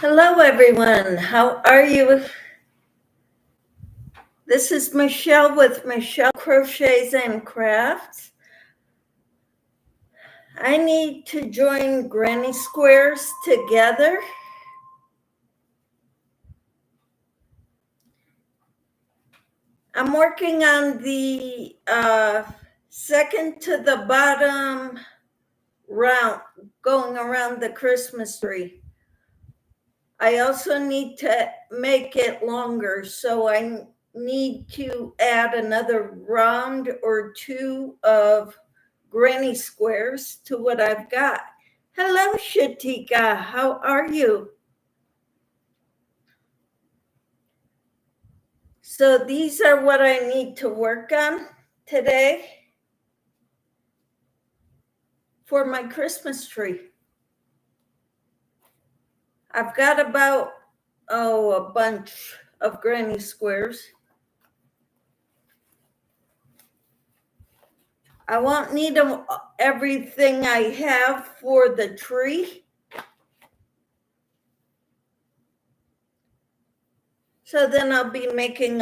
Hello, everyone. How are you? This is Michelle with Michelle Crochets and Crafts. I need to join granny squares together. I'm working on the second to the bottom round, going around the Christmas tree. I also need to make it longer, so I need to add another round or two of granny squares to what I've got. Hello, Shatika. How are you? So these are what I need to work on today for my Christmas tree. I've got about, a bunch of granny squares. I won't need everything I have for the tree. So then I'll be making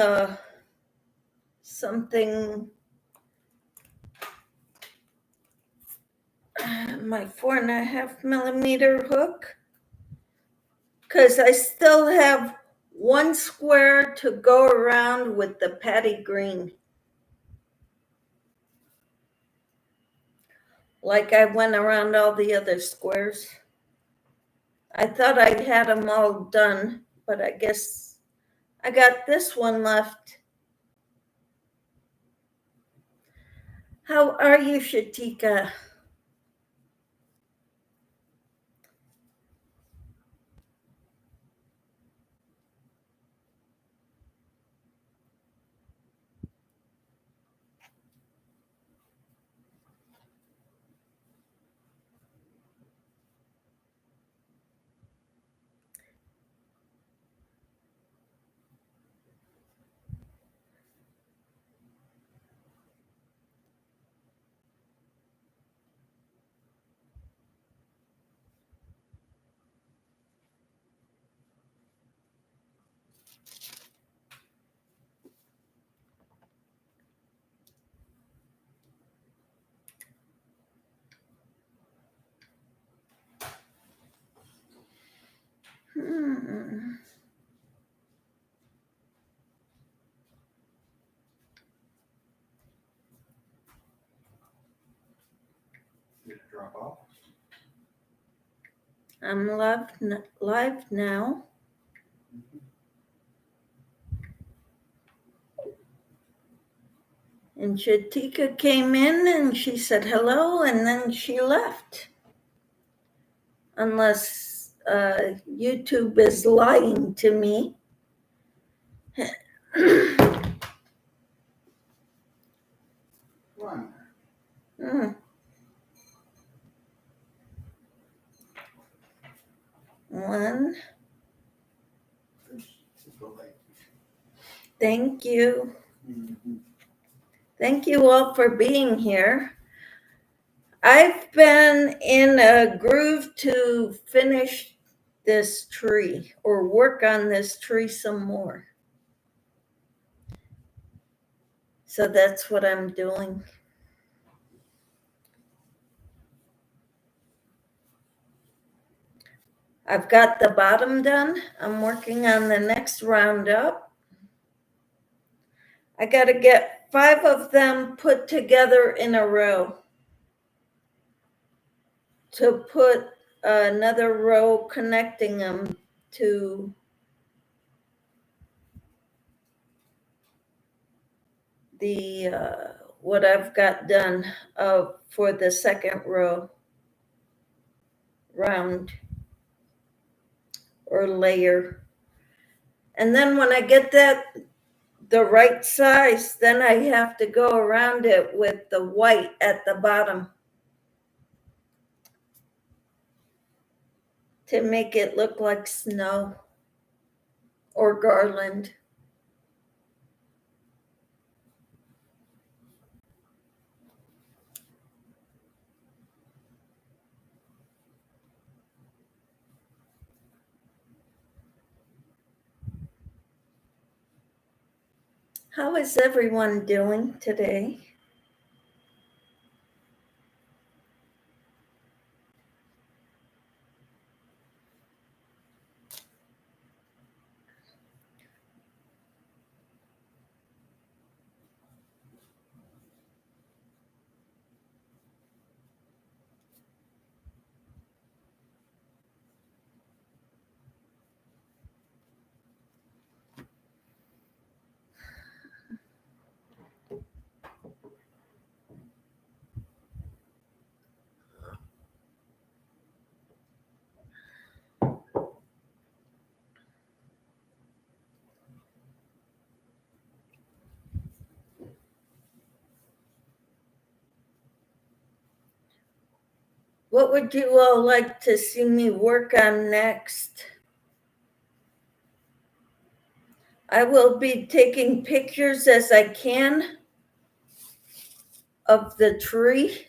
something, my 4.5mm hook, because I still have one square to go around with the patty green. Like I went around all the other squares. I thought I had them all done, but I guess I got this one left. How are you, Shatika? Drop off. I'm live now. And Shatika came in and she said hello, and then she left. Unless YouTube is lying to me. One. One. Thank you. Mm-hmm. Thank you all for being here. I've been in a groove to finish this tree or work on this tree some more. So that's what I'm doing. I've got the bottom done. I'm working on the next round up. I got to get 5 of them put together in a row to put another row connecting them to the what I've got done for the second row round or layer. And then when I get that the right size, then I have to go around it with the white at the bottom to make it look like snow or garland. How is everyone doing today? What would you all like to see me work on next? I will be taking pictures as I can of the tree.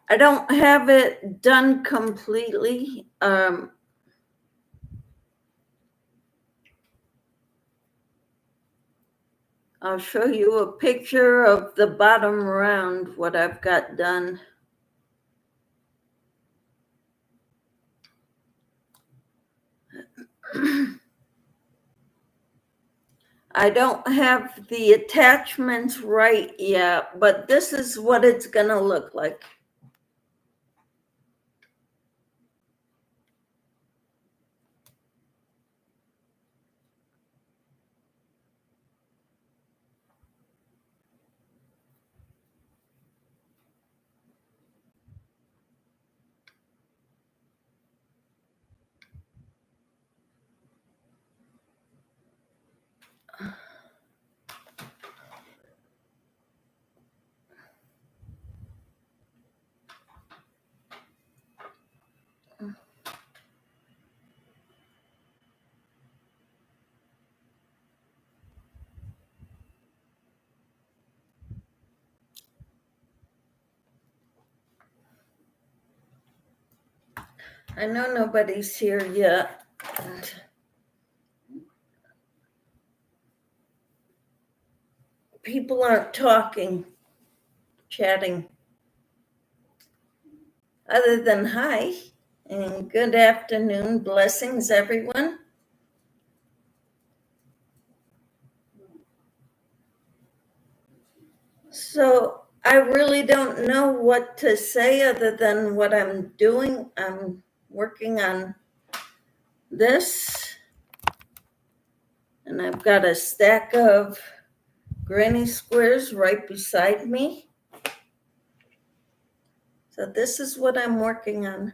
I don't have it done completely. I'll show you a picture of the bottom round, what I've got done. I don't have the attachments right yet, but this is what it's gonna look like. I know nobody's here yet. People aren't talking, chatting, other than hi and good afternoon. Blessings, everyone. So I really don't know what to say other than what I'm doing. I'm working on this, and I've got a stack of granny squares right beside me. So this is what I'm working on.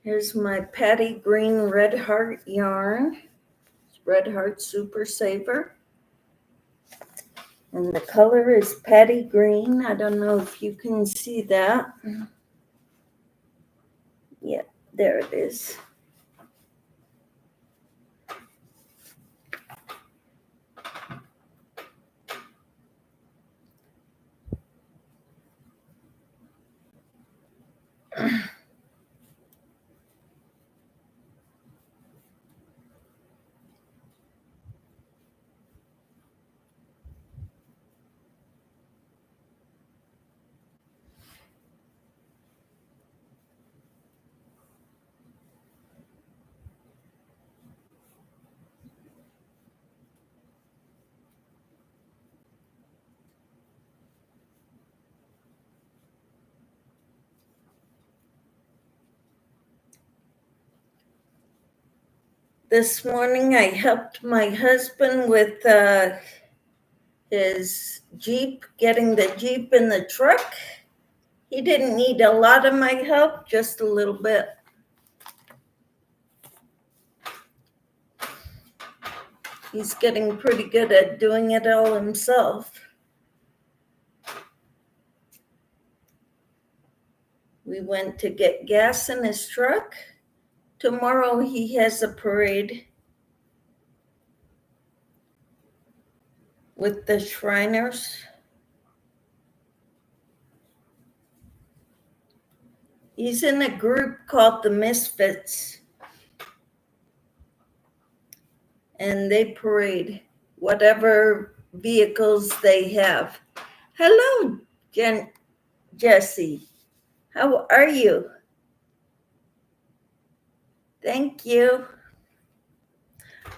Here's my Patty Green Red Heart yarn. It's Red Heart Super Saver. And the color is Patty Green. I don't know if you can see that. Yeah, there it is. This morning I helped my husband with his Jeep, getting the Jeep in the truck. He didn't need a lot of my help, just a little bit. He's getting pretty good at doing it all himself. We went to get gas in his truck. Tomorrow he has a parade with the Shriners. He's in a group called the Misfits, and they parade whatever vehicles they have. Hello, Jessie. How are you? Thank you.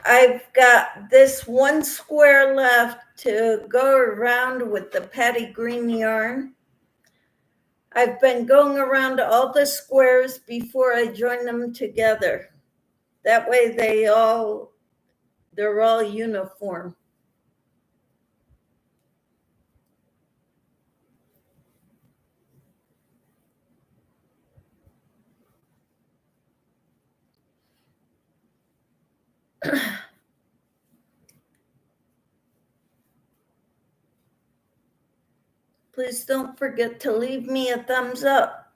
I've got this one square left to go around with the Patty Green yarn. I've been going around all the squares before I join them together. That way they're all uniform. Please don't forget to leave me a thumbs up.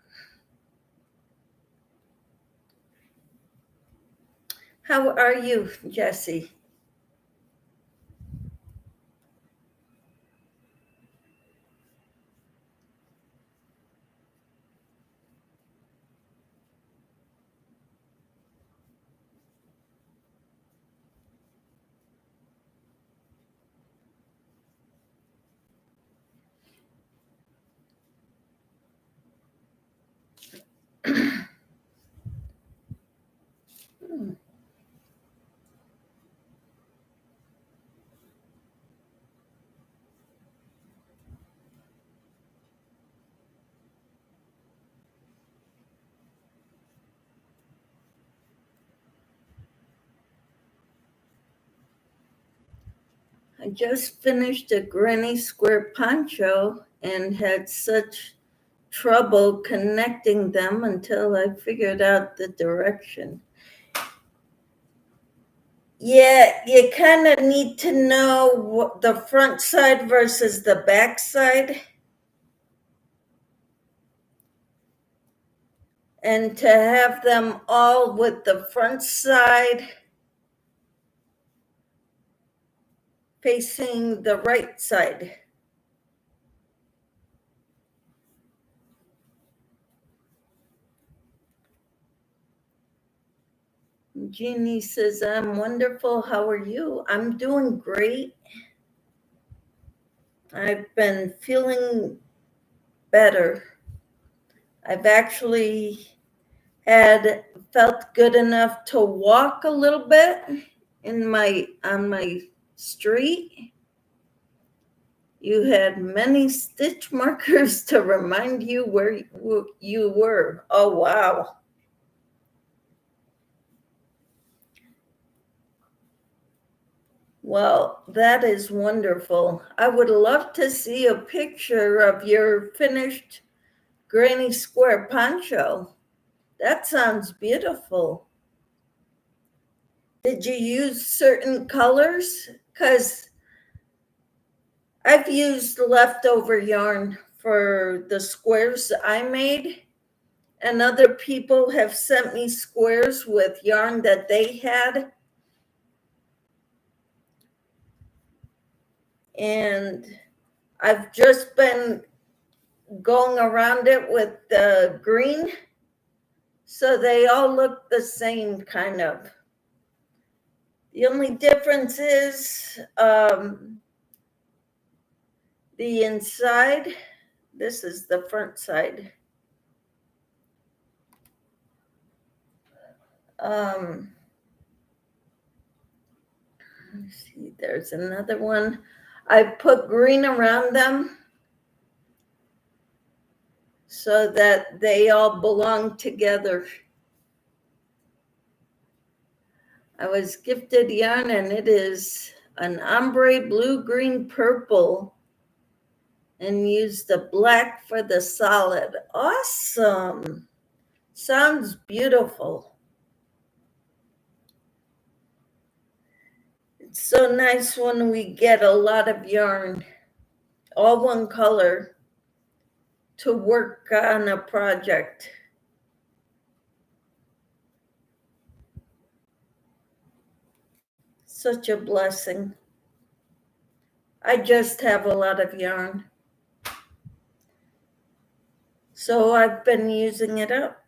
How are you, Jessie? I just finished a granny square poncho and had such trouble connecting them until I figured out the direction. Yeah, you kind of need to know the front side versus the back side. And to have them all with the front side facing the right side. Jeannie says, I'm wonderful. How are you? I'm doing great. I've been feeling better. I've actually felt good enough to walk a little bit on my street. You had many stitch markers to remind you where you were. Oh, wow. Well, that is wonderful. I would love to see a picture of your finished granny square poncho. That sounds beautiful. Did you use certain colors? Because I've used leftover yarn for the squares I made, and other people have sent me squares with yarn that they had. And I've just been going around it with the green, so they all look the same kind of. The only difference is the inside. This is the front side. Let's see, there's another one. I put green around them so that they all belong together. I was gifted yarn, and it is an ombre blue, green, purple, and used the black for the solid. Awesome. Sounds beautiful. It's so nice when we get a lot of yarn, all one color, to work on a project. Such a blessing. I just have a lot of yarn. So I've been using it up,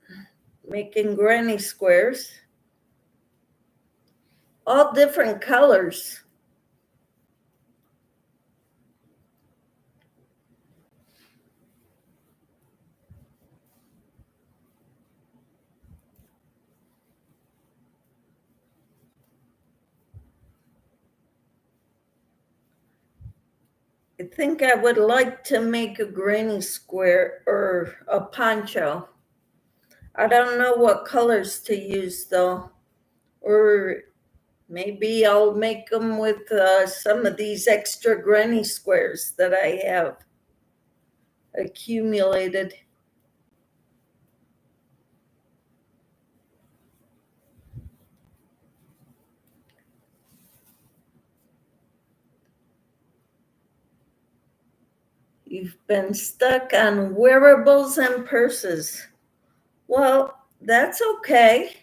making granny squares, all different colors. I think I would like to make a granny square or a poncho. I don't know what colors to use though, or maybe I'll make them with some of these extra granny squares that I have accumulated. You've been stuck on wearables and purses. Well, that's okay.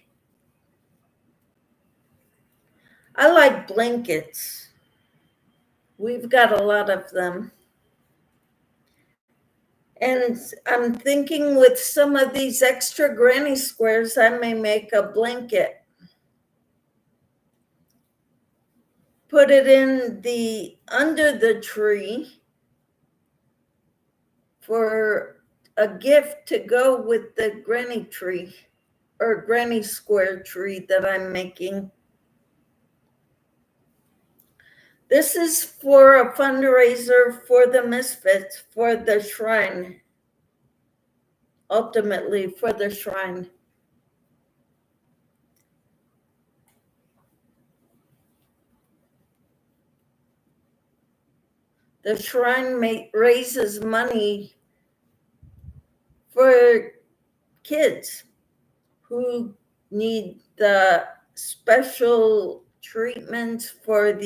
I like blankets. We've got a lot of them. And I'm thinking with some of these extra granny squares, I may make a blanket. Put it in the under the tree for a gift to go with the granny tree or granny square tree that I'm making. This is for a fundraiser for the Misfits for the shrine, ultimately for the shrine. The shrine raises money for kids who need the special treatments for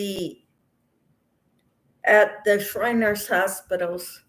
at the Shriners hospitals.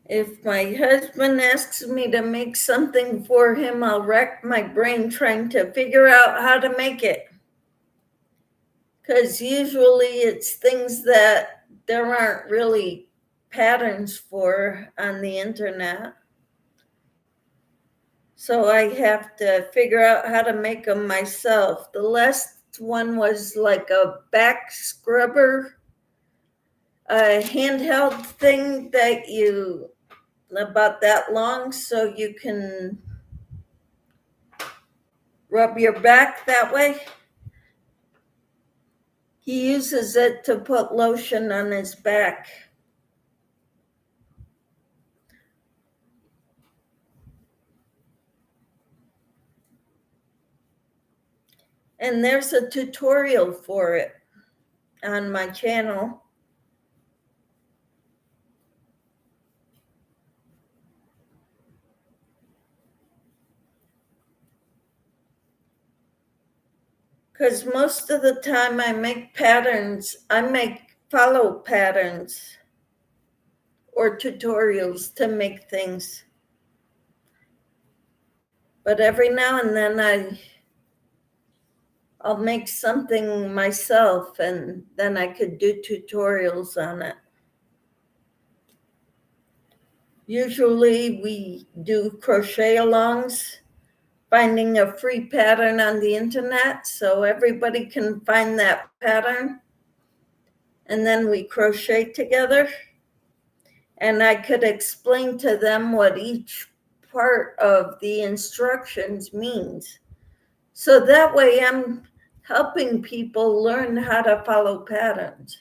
If my husband asks me to make something for him, I'll rack my brain trying to figure out how to make it. Because usually it's things that there aren't really patterns for on the internet. So I have to figure out how to make them myself. The last one was like a back scrubber, a handheld thing that you about that long so you can rub your back that way. He uses it to put lotion on his back. And there's a tutorial for it on my channel. Because most of the time I make patterns, I make follow patterns or tutorials to make things. But every now and then I'll make something myself and then I could do tutorials on it. Usually we do crochet alongs, finding a free pattern on the internet so everybody can find that pattern. and then we crochet together. And I could explain to them what each part of the instructions means. So that way I'm helping people learn how to follow patterns.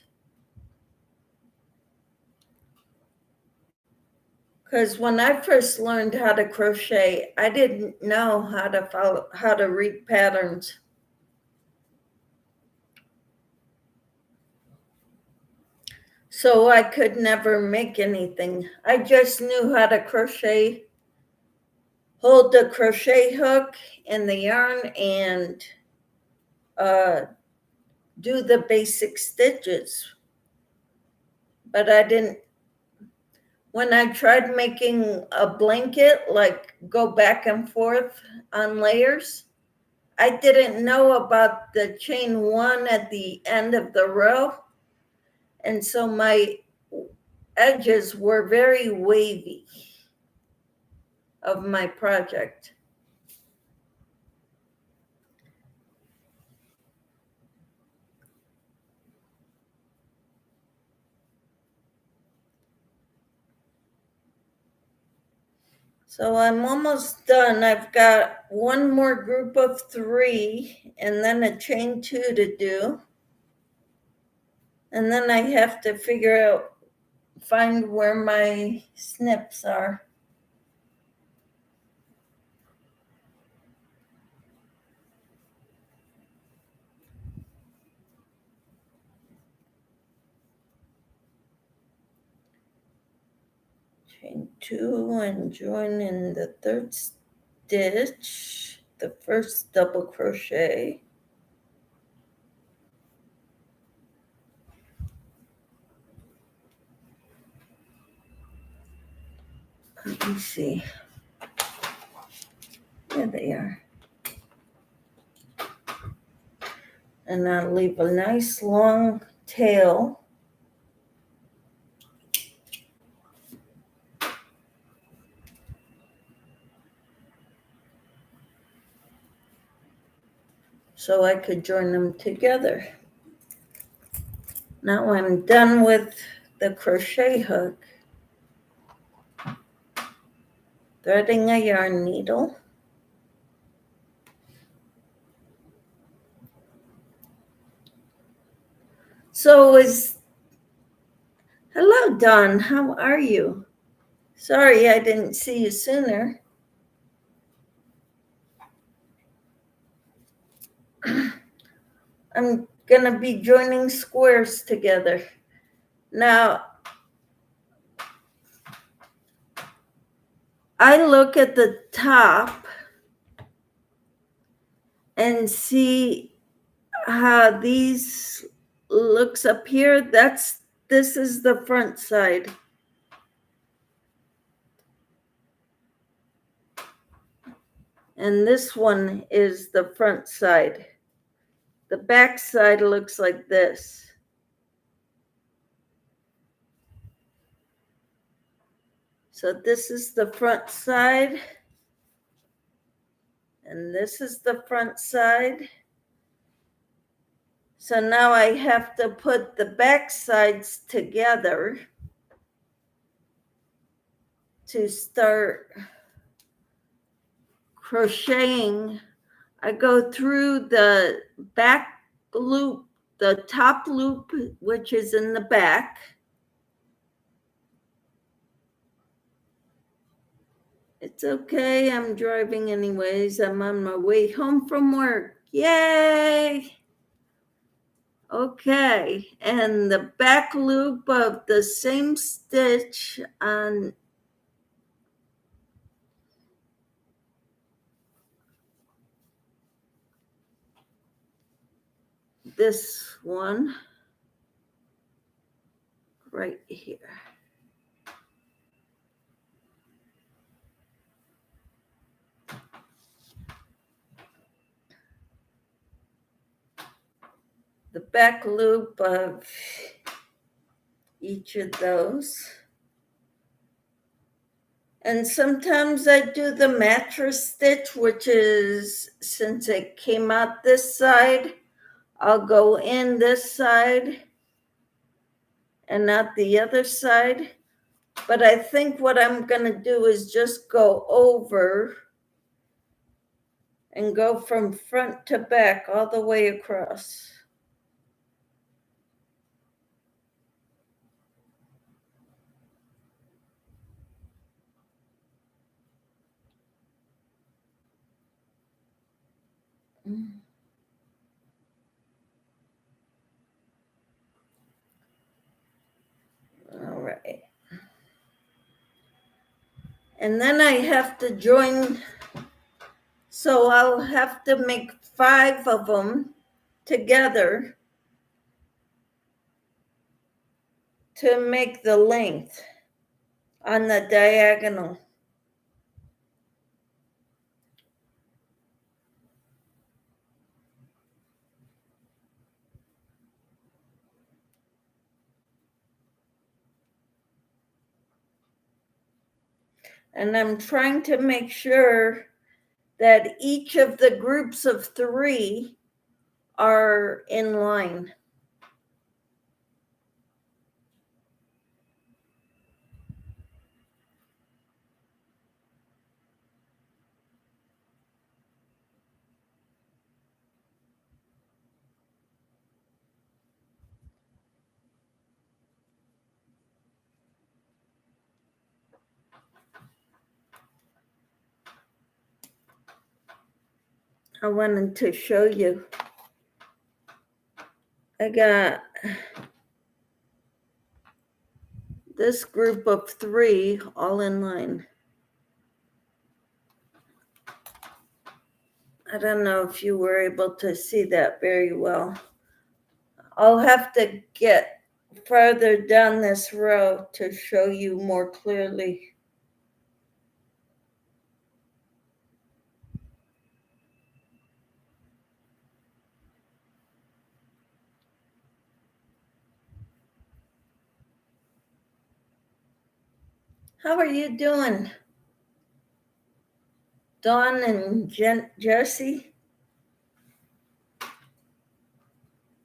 Because when I first learned how to crochet, I didn't know how to read patterns. So I could never make anything. I just knew how to crochet, hold the crochet hook in the yarn, and do the basic stitches. But I didn't, when I tried making a blanket, like go back and forth on layers, I didn't know about the chain one at the end of the row. And so my edges were very wavy of my project. So I'm almost done. I've got one more group of 3 and then a chain 2 to do. And then I have to find where my snips are. Chain 2 and join in the 3rd stitch, the first double crochet. Let me see. There they are. And I'll leave a nice long tail. So I could join them together. Now I'm done with the crochet hook. Threading a yarn needle. So hello, Dawn, how are you? Sorry I didn't see you sooner. I'm gonna be joining squares together. Now, I look at the top and see how these looks up here. This is the front side. And this one is the front side. The back side looks like this. So this is the front side. And this is the front side. So now I have to put the back sides together to start crocheting. I go through the back loop, the top loop, which is in the back. It's okay, I'm driving anyways. I'm on my way home from work. Yay! Okay, and the back loop of the same stitch on this one right here. The back loop of each of those. And sometimes I do the mattress stitch, which is, since it came out this side, I'll go in this side and not the other side. But I think what I'm going to do is just go over and go from front to back all the way across. All right. And then I have to join, so I'll have to make 5 of them together to make the length on the diagonal. And I'm trying to make sure that each of the groups of 3 are in line. I wanted to show you. I got this group of 3 all in line. I don't know if you were able to see that very well. I'll have to get farther down this row to show you more clearly. How are you doing, Dawn and Jesse?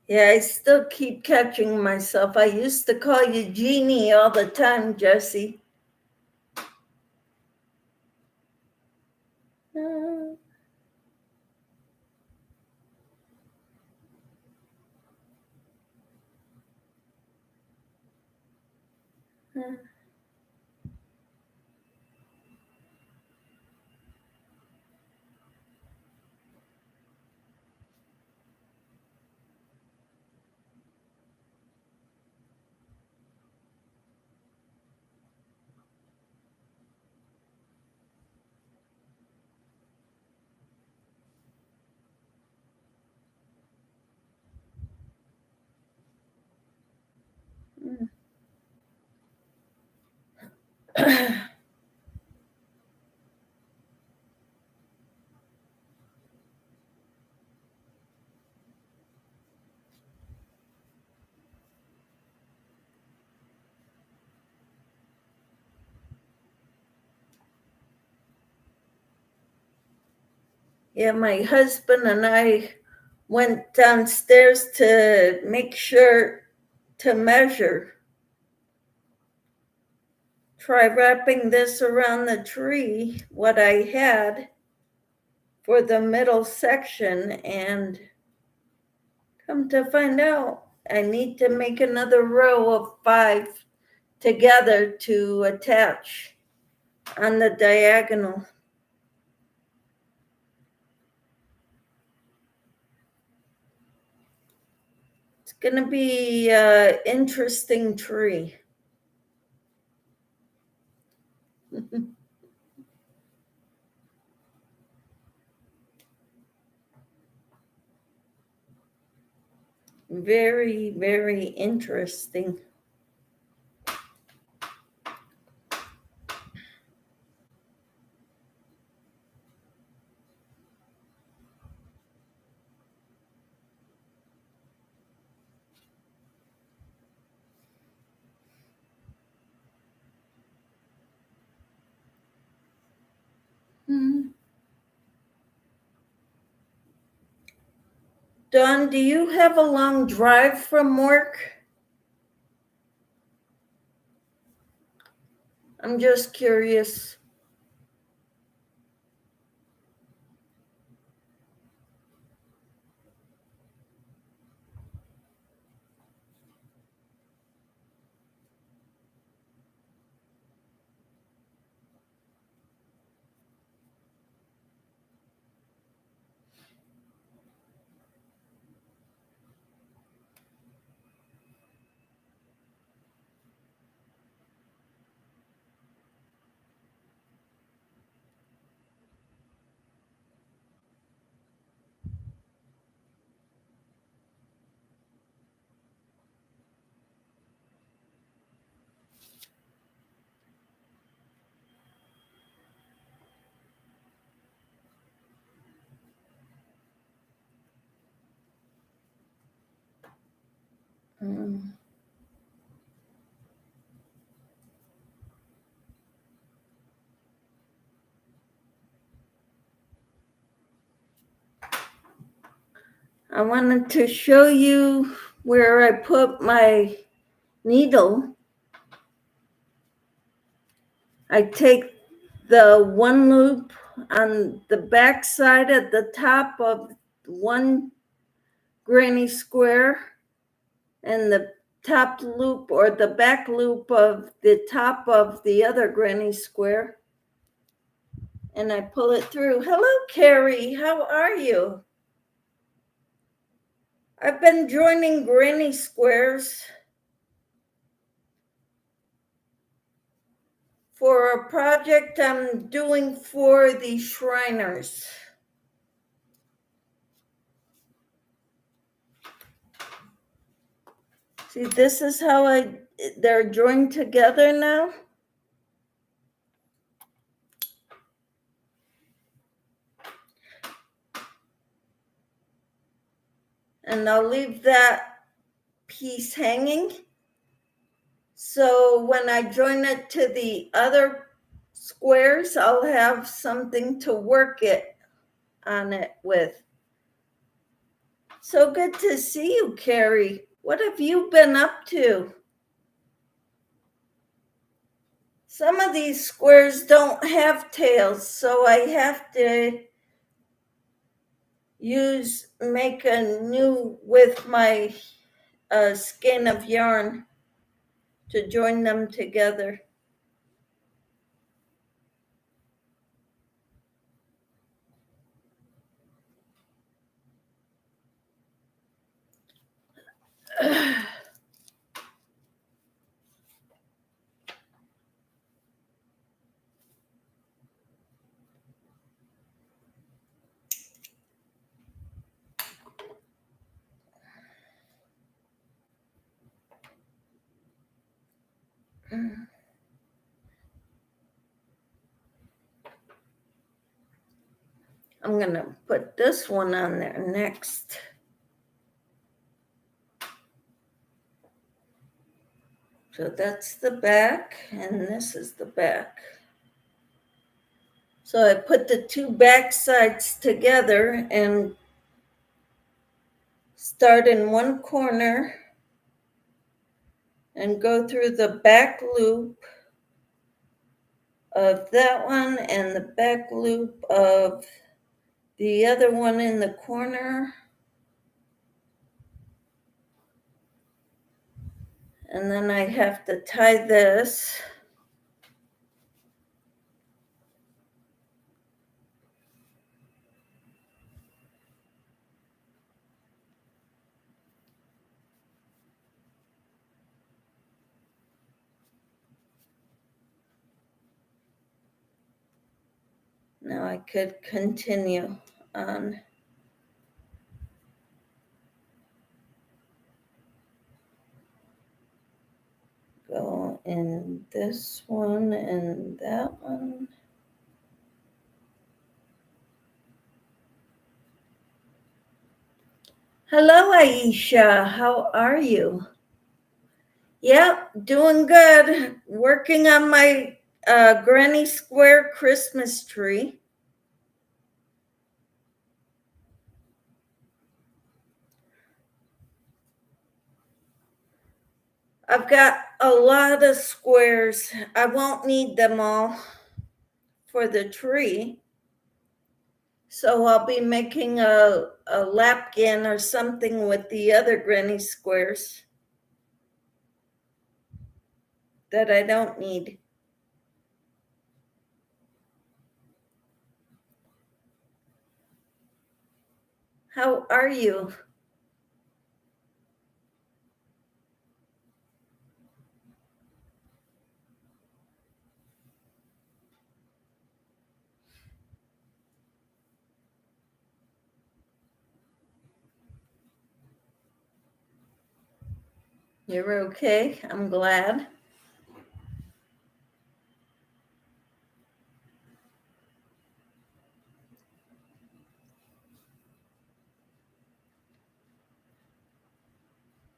Yeah, I still keep catching myself. I used to call you Jeannie all the time, Jesse. Yeah, my husband and I went downstairs to make sure to measure. Try wrapping this around the tree, what I had for the middle section, and come to find out, I need to make another row of 5 together to attach on the diagonal. It's gonna be an interesting tree. Very, very interesting. Dawn, do you have a long drive from work? I'm just curious. Mm. I wanted to show you where I put my needle. I take the one loop on the back side at the top of one granny square and the top loop or the back loop of the top of the other granny square, and I pull it through. Hello, Carrie. How are you? I've been joining granny squares for a project I'm doing for the Shriners. See, this is how they're joined together now. And I'll leave that piece hanging. So when I join it to the other squares, I'll have something to work it on it with. So good to see you, Carrie. What have you been up to? Some of these squares don't have tails, so I have to make a new with my skein of yarn to join them together. I'm going to put this one on there next. So that's the back, and this is the back. So I put the two back sides together and start in one corner and go through the back loop of that one and the back loop of the other one in the corner. And then I have to tie this. Now I could continue on. Go in this one and that one. Hello, Aisha. How are you? Yep, doing good. Working on my Granny Square Christmas tree. I've got a lot of squares. I won't need them all for the tree. So I'll be making a lapkin or something with the other granny squares that I don't need. How are you? You're okay? I'm glad.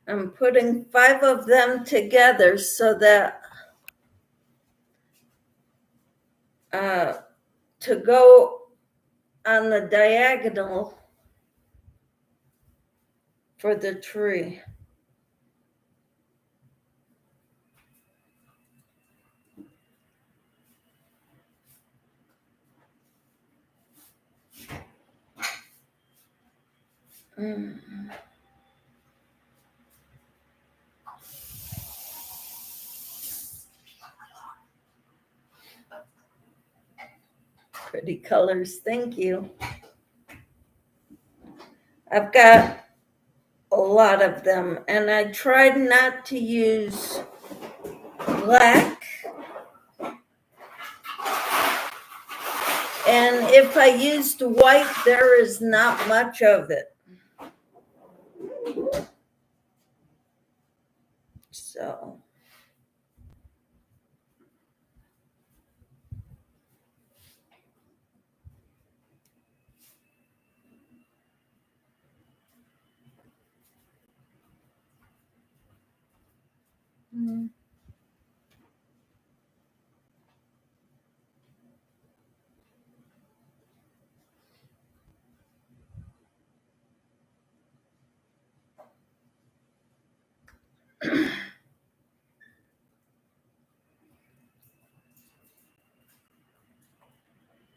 I'm putting 5 of them together so that to go on the diagonal for the tree. Pretty colors, thank you. I've got a lot of them, and I tried not to use black. And if I used white, there is not much of it. So.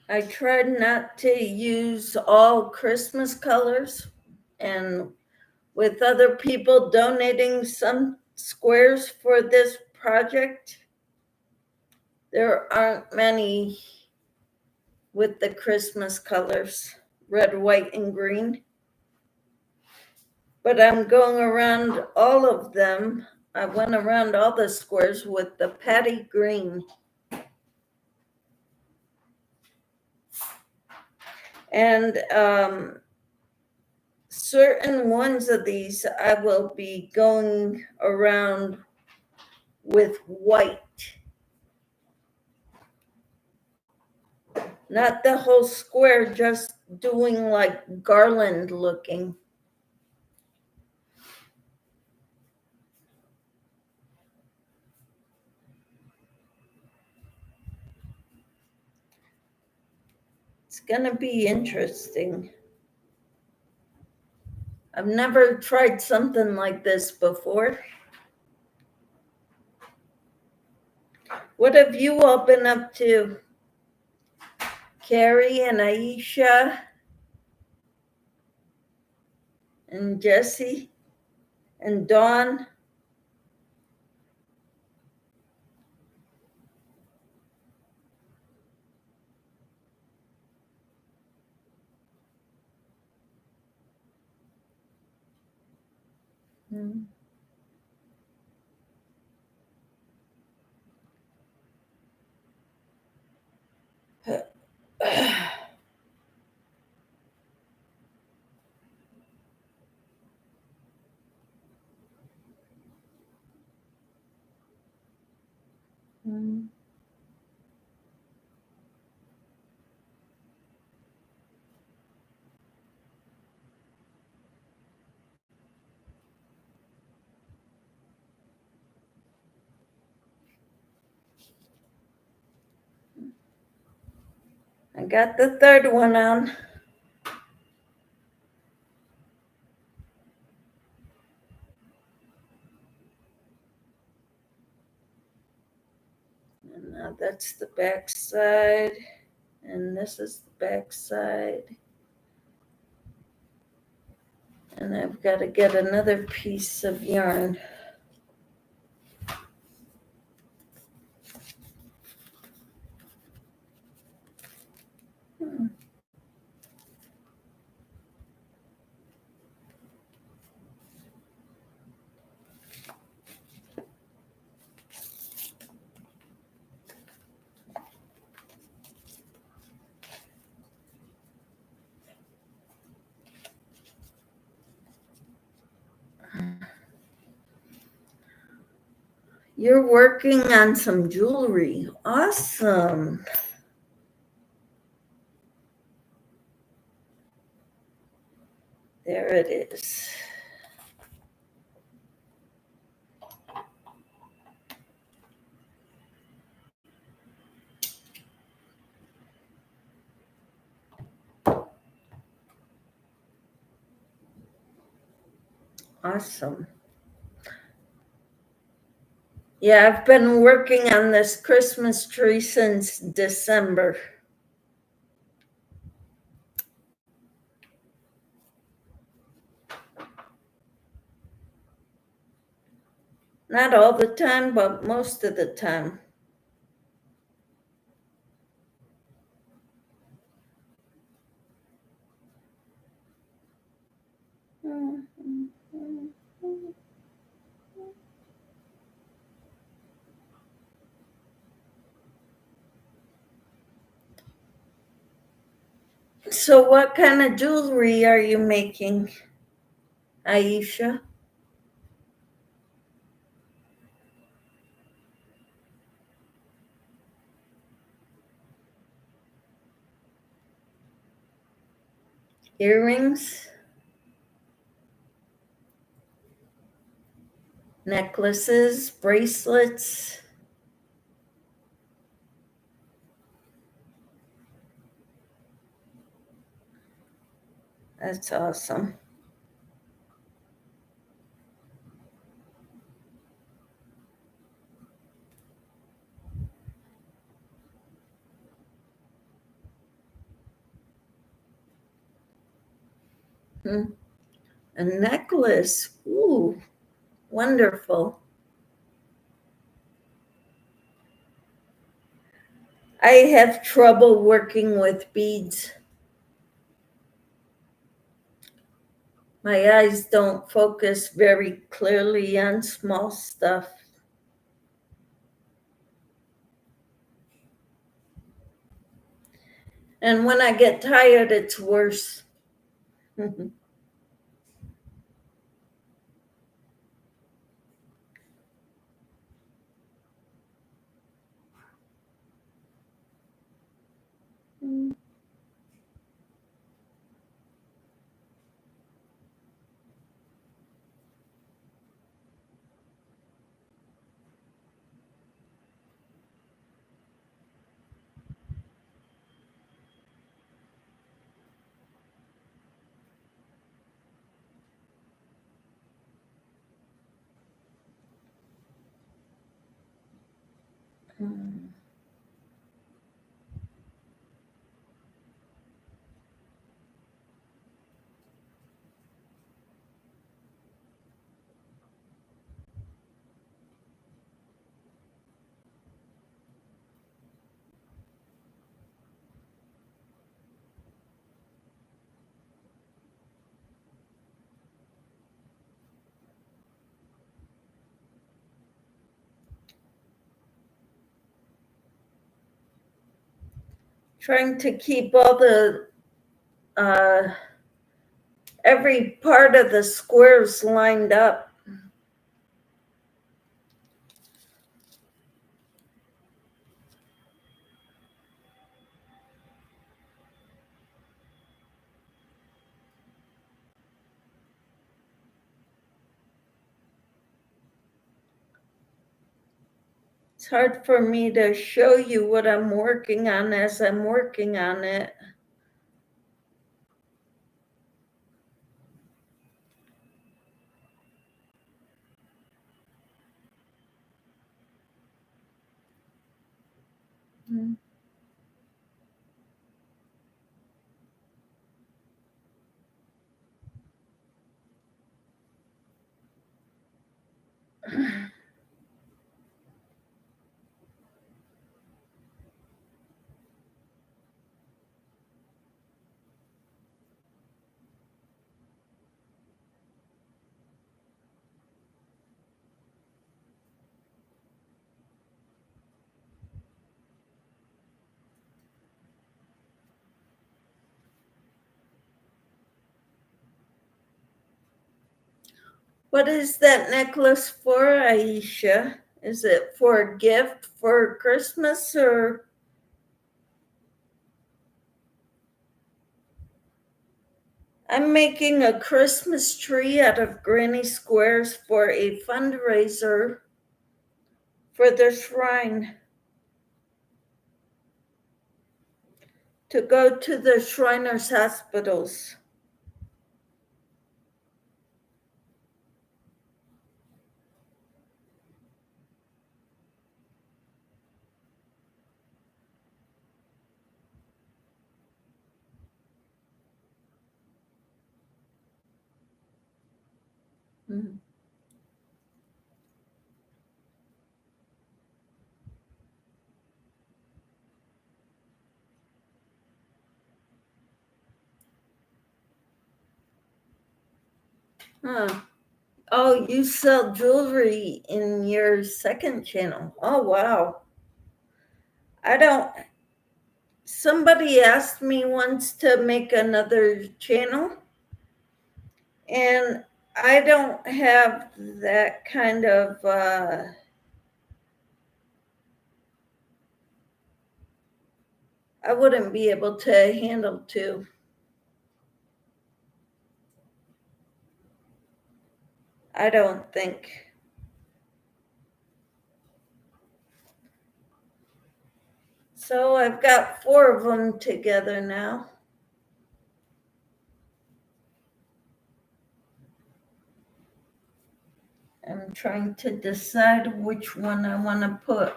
I tried not to use all Christmas colors, and with other people donating some squares for this project, there aren't many with the Christmas colors, red, white, and green. But I'm going around all of them. I went around all the squares with the patty green. And certain ones of these I will be going around with white. Not the whole square, just doing like garland looking. It's gonna be interesting. I've never tried something like this before. What have you all been up to? Carrie and Aisha and Jesse and Dawn. I got the third one on. Now that's the back side, and this is the back side. And I've got to get another piece of yarn. You're working on some jewelry. Awesome. There it is. Awesome. Yeah, I've been working on this Christmas tree since December. Not all the time, but most of the time. So what kind of jewelry are you making, Aisha? Earrings? Necklaces? Bracelets? That's awesome. A necklace. Ooh, wonderful. I have trouble working with beads. My eyes don't focus very clearly on small stuff. And when I get tired, it's worse. Trying to keep all the every part of the squares lined up. It's hard for me to show you what I'm working on as I'm working on it. Mhm. What is that necklace for, Aisha? Is it for a gift for Christmas or? I'm making a Christmas tree out of granny squares for a fundraiser for the shrine, to go to the Shriners hospitals. Mhm. Huh. Oh, you sell jewelry in your second channel. Oh, wow. I don't, somebody asked me once to make another channel, and I don't have that kind of, I wouldn't be able to handle two. I don't think. So I've got 4 of them together now. I'm trying to decide which one I want to put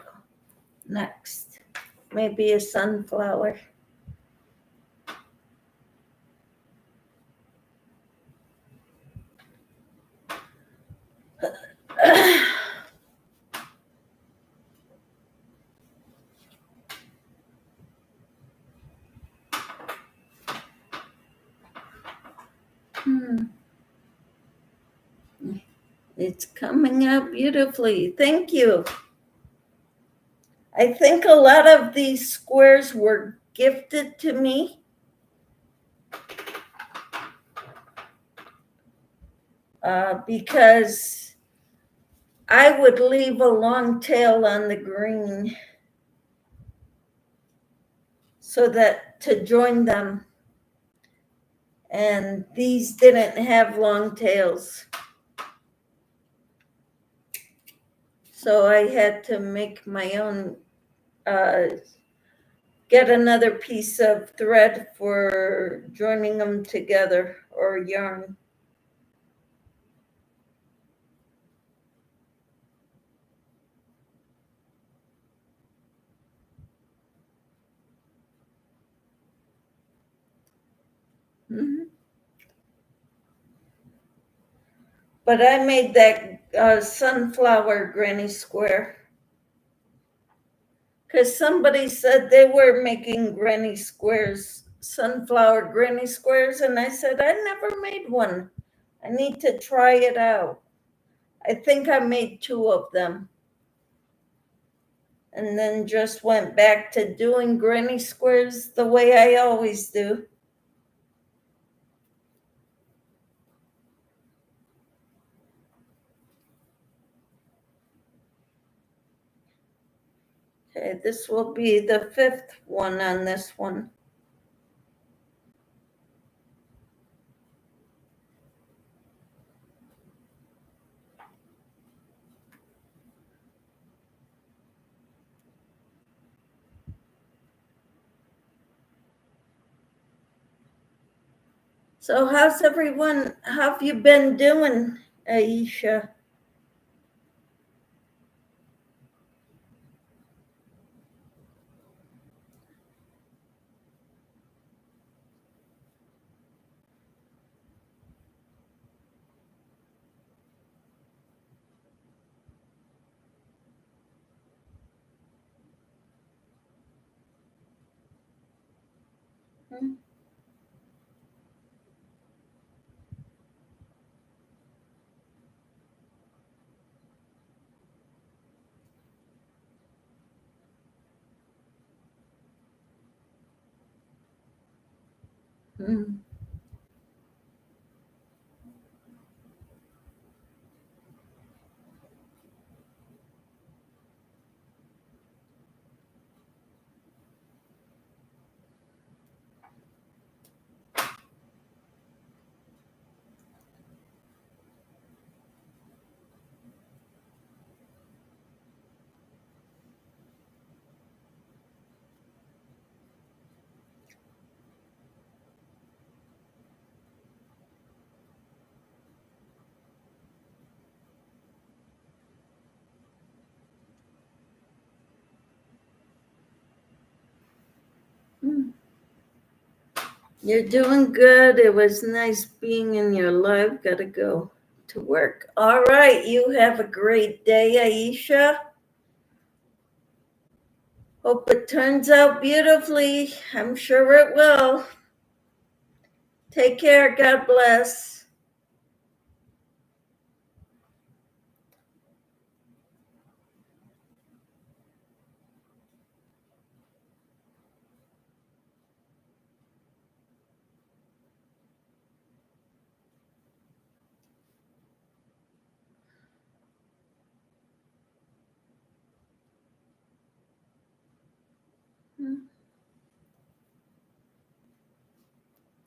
next. Maybe a sunflower. It's coming out beautifully. Thank you. I think a lot of these squares were gifted to me. Because I would leave a long tail on the green so that to join them. And these didn't have long tails. So I had to make my own, get another piece of thread for joining them together, or yarn. Mhm. But I made that sunflower granny square because somebody said they were making granny squares, sunflower granny squares, and I said, I never made one. I need to try it out. I think I made 2 of them and then just went back to doing granny squares the way I always do. Okay, this will be the 5th one on this one. So how's everyone, how have you been doing, Aisha? Mm. Mm. Mm. You're doing good. It was nice being in your life. Gotta go to work. All right. You have a great day, Aisha. Hope it turns out beautifully. I'm sure it will. Take care. God bless.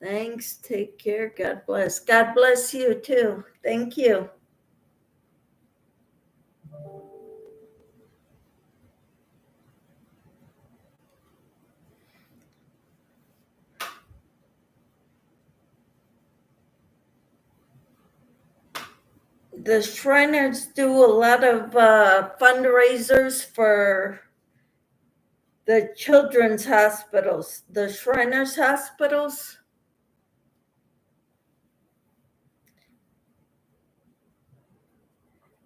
Thanks. Take care. God bless. God bless you too. Thank you. The Shriners do a lot of fundraisers for the children's hospitals, the Shriners hospitals.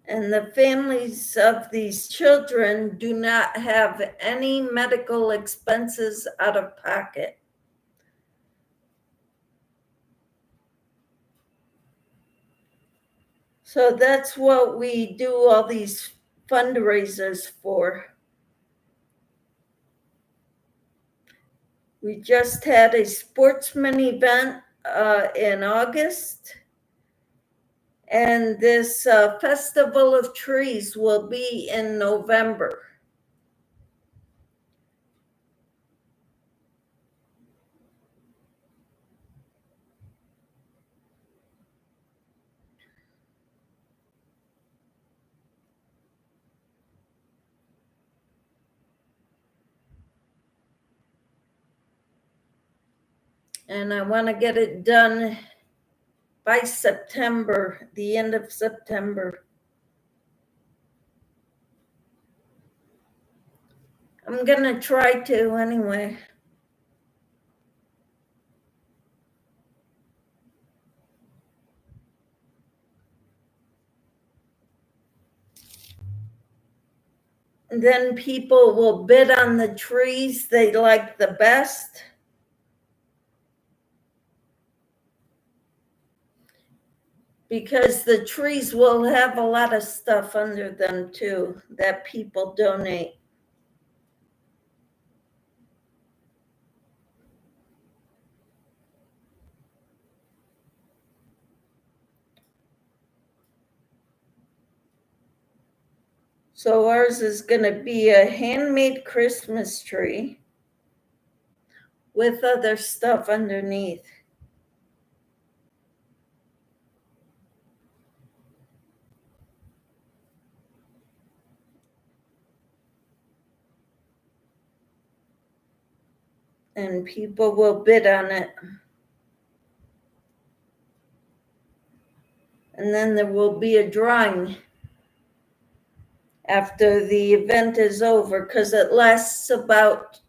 And the families of these children do not have any medical expenses out of pocket. So that's what we do all these fundraisers for. We just had a sportsman event in August, and this Festival of Trees will be in November. And I want to get it done by September, the end of September. I'm going to try to anyway. And then people will bid on the trees they like the best. Because the trees will have a lot of stuff under them too that people donate. So ours is going to be a handmade Christmas tree with other stuff underneath. And people will bid on it. And then there will be a drawing after the event is over, because it lasts about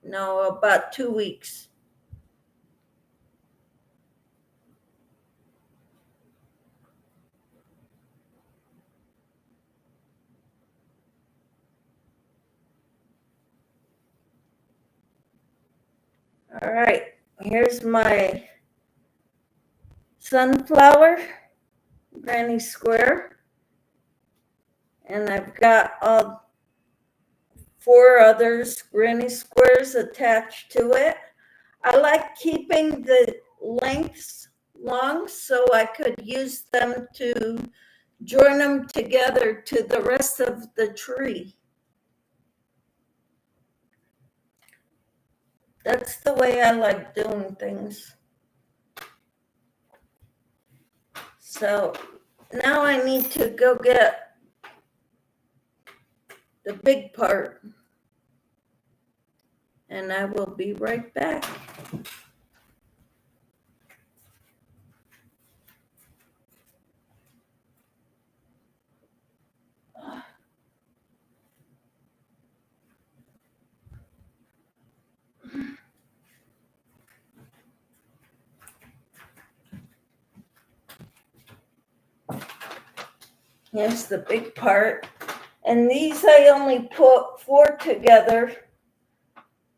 about 2 weeks. All right, here's my sunflower granny square, and I've got all 4 others granny squares attached to it. I like keeping the lengths long so I could use them to join them together to the rest of the tree. That's the way I like doing things. So now I need to go get the big part, and I will be right back. Here's the big part. And these I only put 4 together.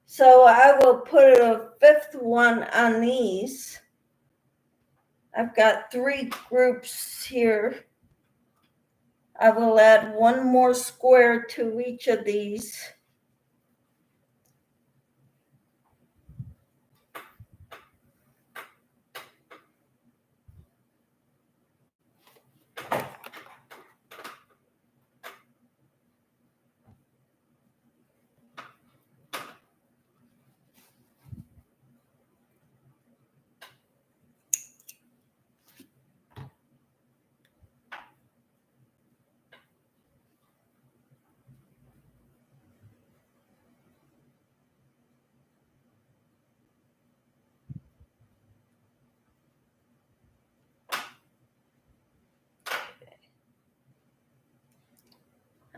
So I will put a 5th one on these. I've got 3 groups here. I will add 1 more square to each of these.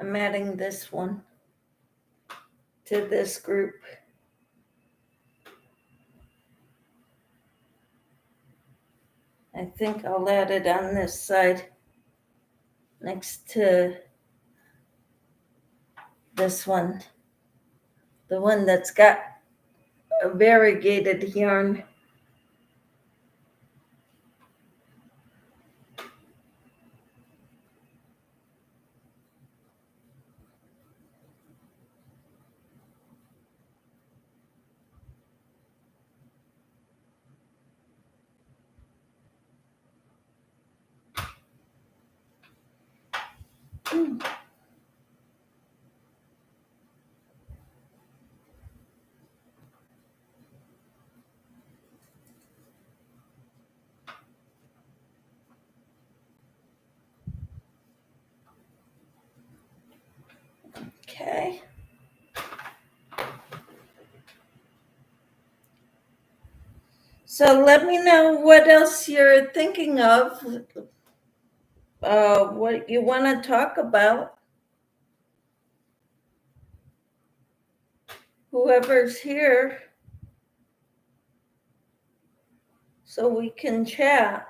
I'm adding this one to this group. I think I'll add it on this side next to this one, the one that's got a variegated yarn. Okay. So let me know what else you're thinking of, what you want to talk about. Whoever's here, so we can chat.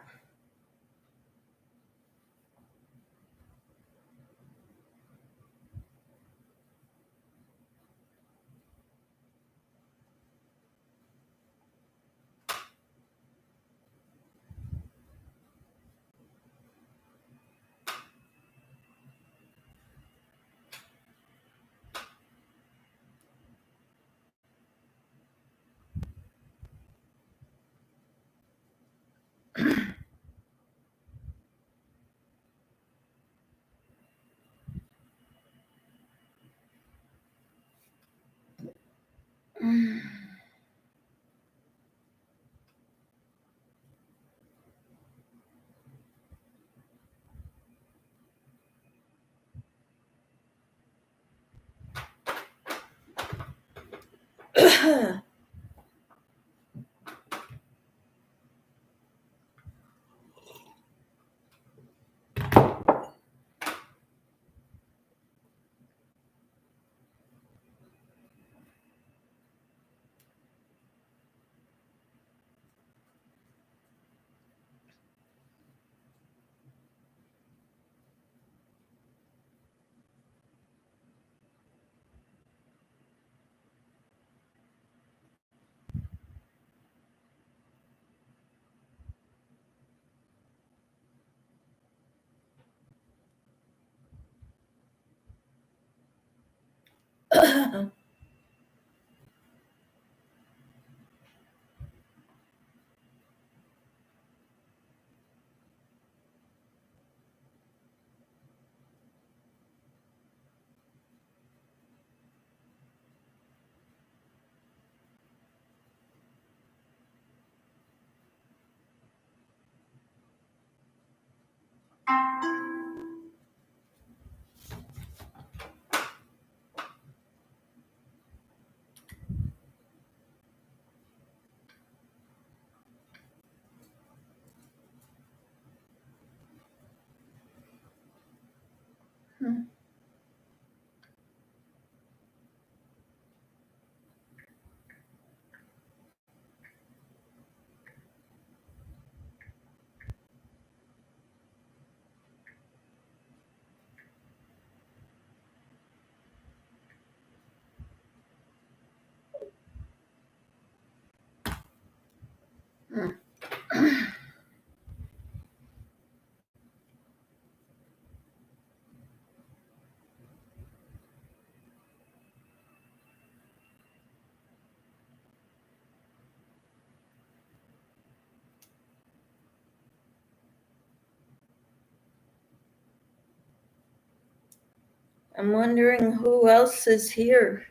I'm wondering who else is here.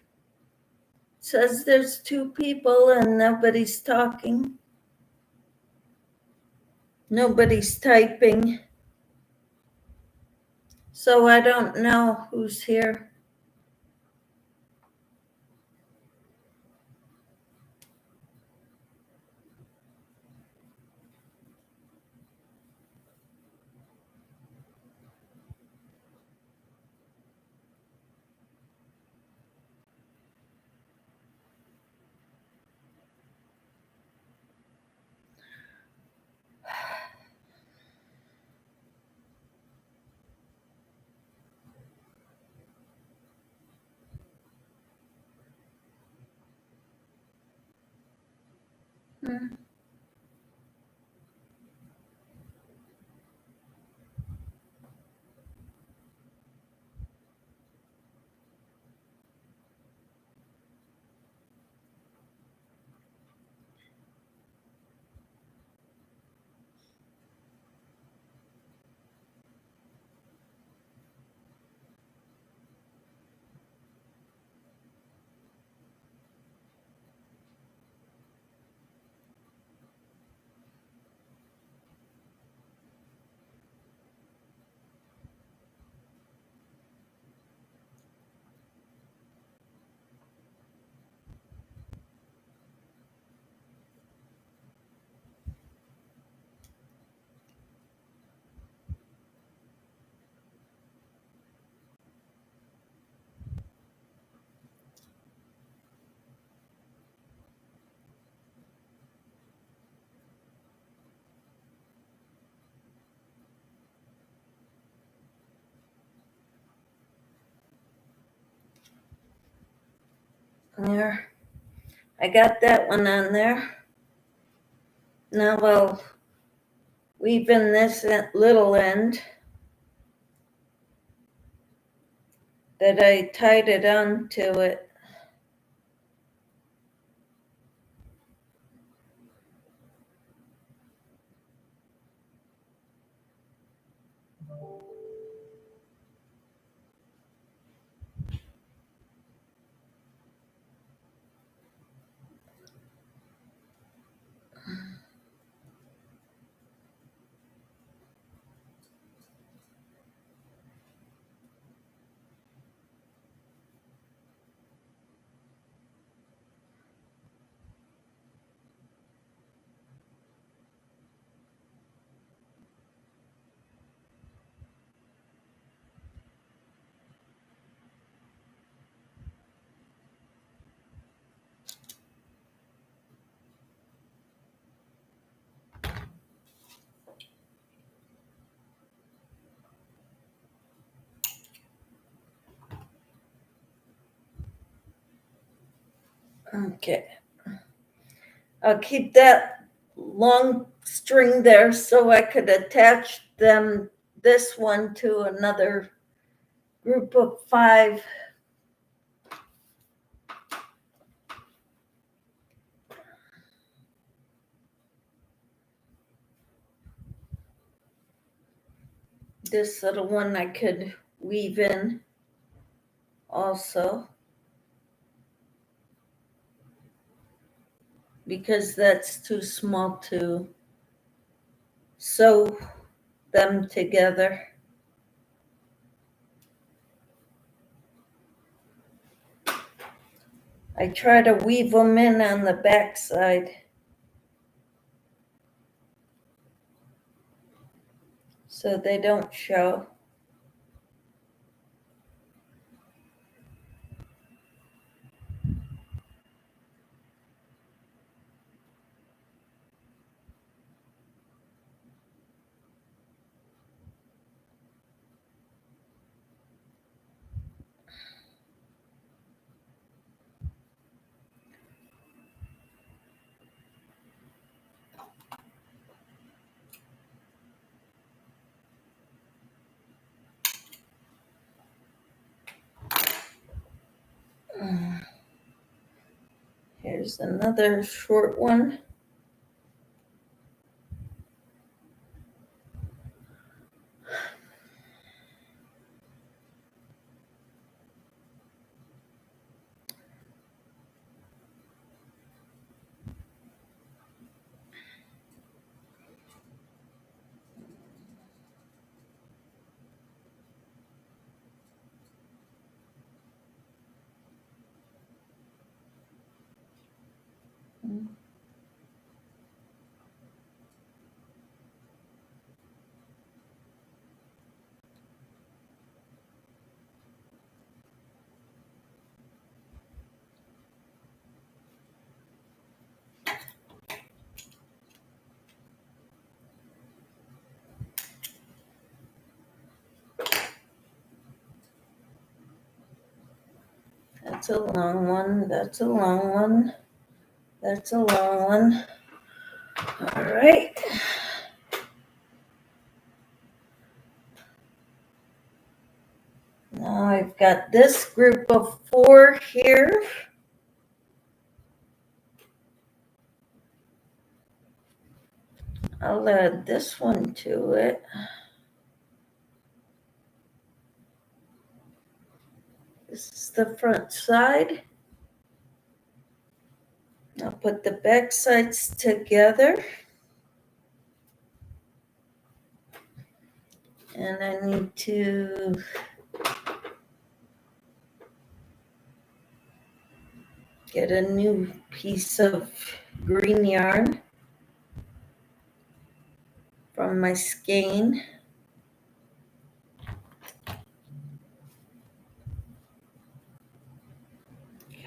It says there's 2 people and nobody's talking. Nobody's typing. So I don't know who's here. Hmm. There. I got that one on there. Now I'll weave in this little end that I tied it onto it. Okay. I'll keep that long string there so I could attach this one to another group of 5 this little one I could weave in also, because that's too small to sew them together. I try to weave them in on the back side so they don't show. Here's another short one. That's a long one. That's a long one. That's a long one. All right. Now I've got this group of 4 here. I'll add this one to it. This is the front side. I'll put the back sides together. And I need to get a new piece of green yarn from my skein.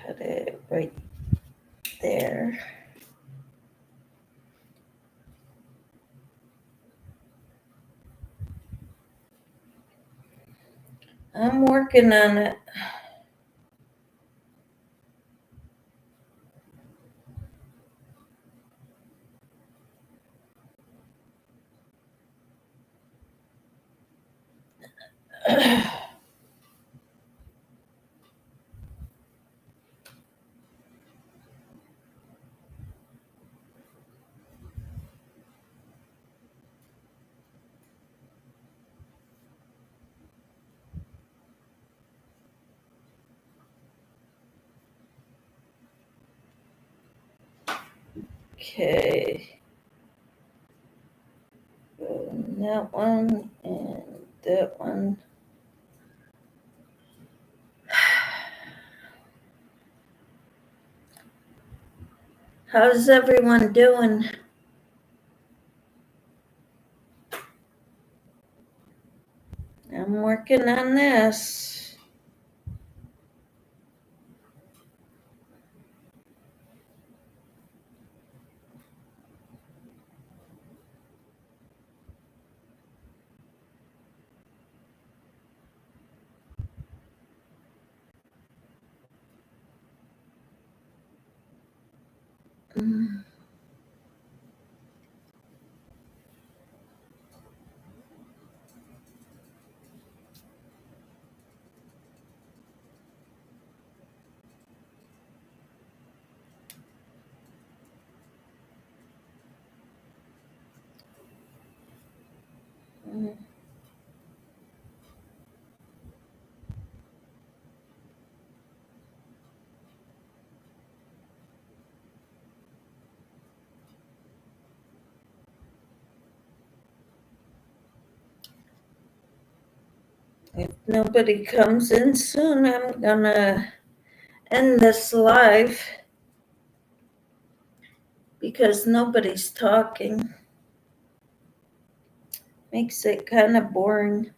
Cut it right there. I'm working on it. Okay. That one and that one. How's everyone doing? I'm working on this. Mm. If nobody comes in soon, I'm gonna end this live because nobody's talking. Makes it kind of boring.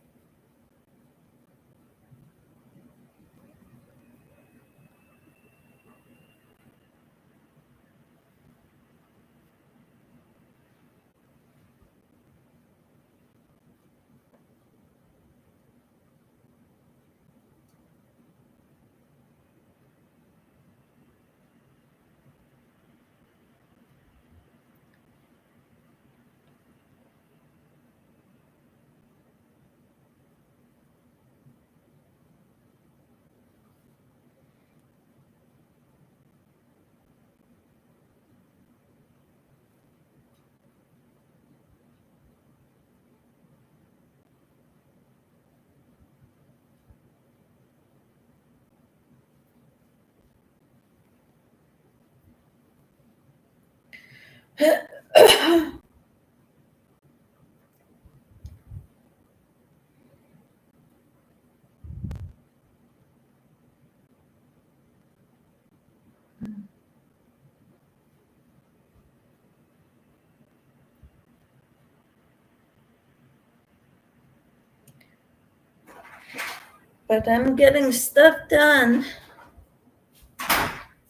But I'm getting stuff done,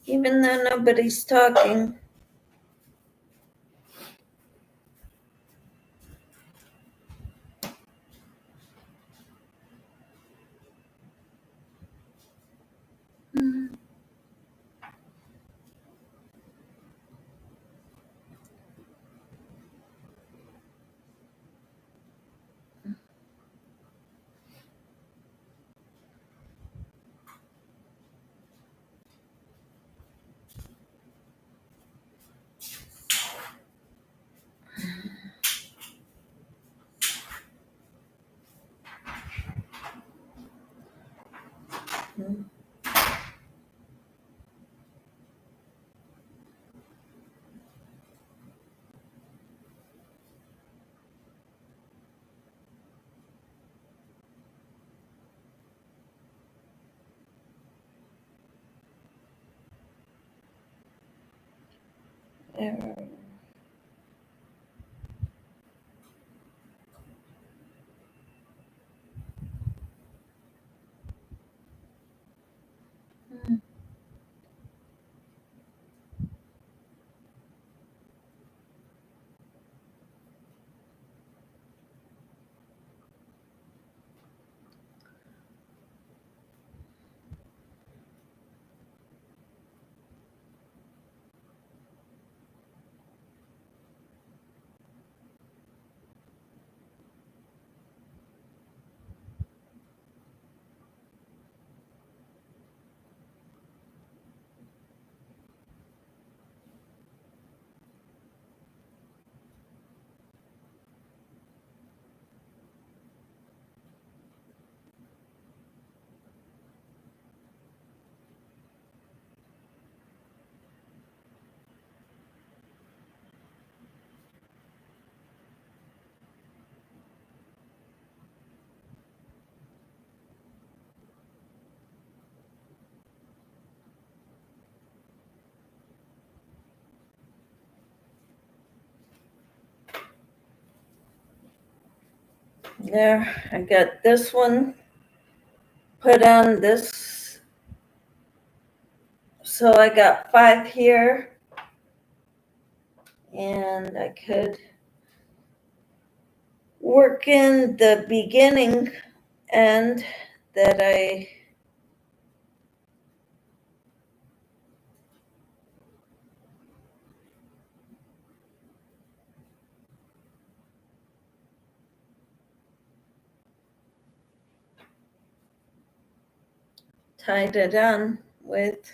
even though nobody's talking. There. There, I got this one put on this. So I got 5 here, and I could work in the beginning end that I tied it on with.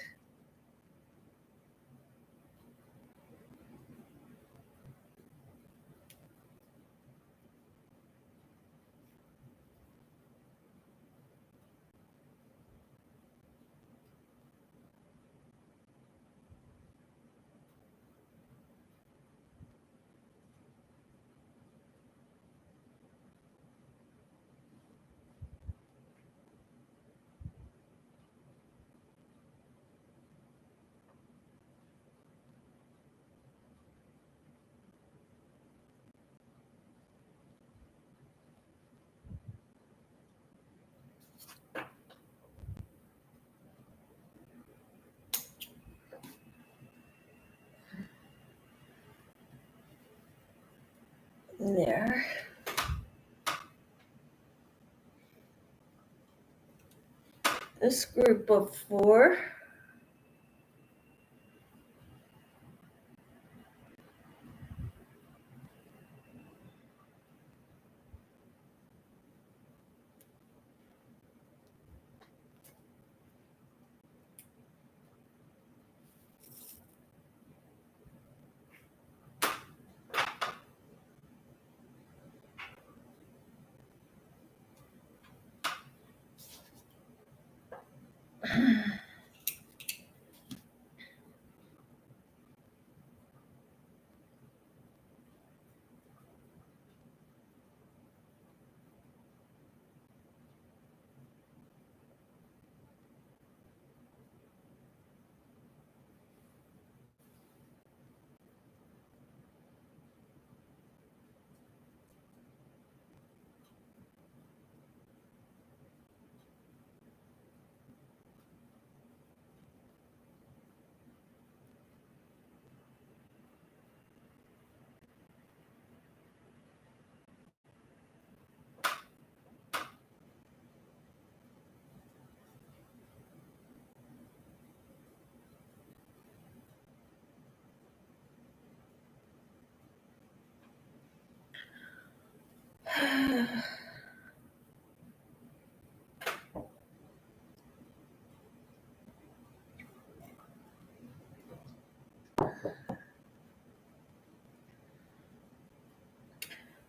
There. This group of 4.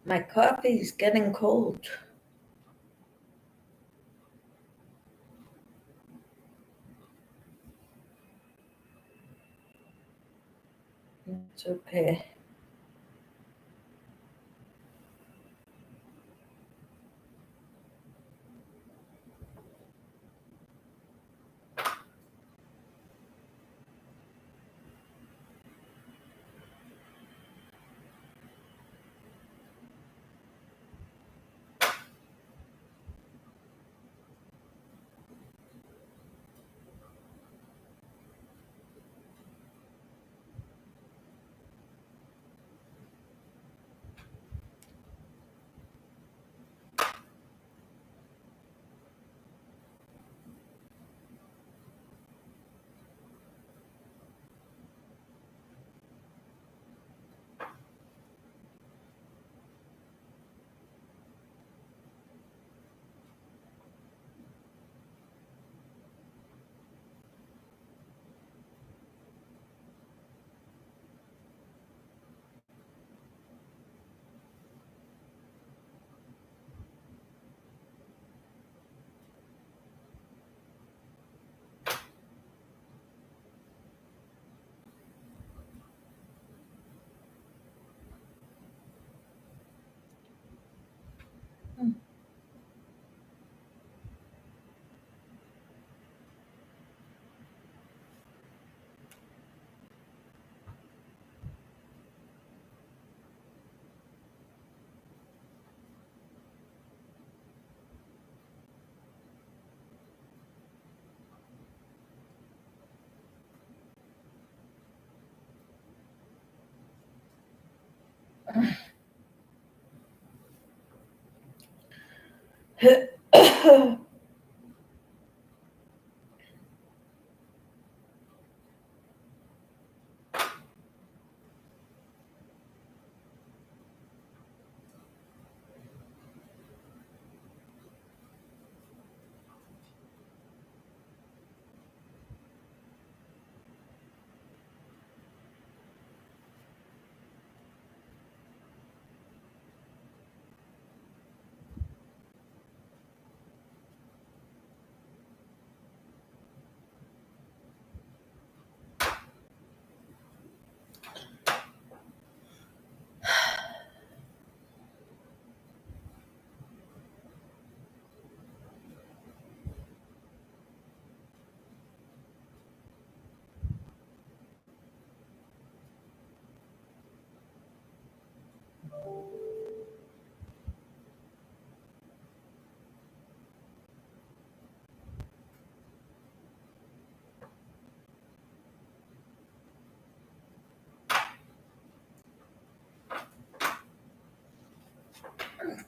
My coffee's getting cold. It's okay.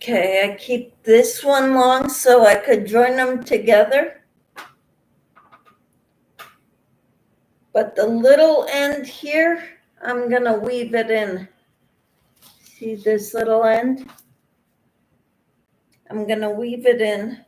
Okay, I keep this one long so I could join them together. But the little end here, I'm gonna weave it in. See this little end? I'm gonna weave it in.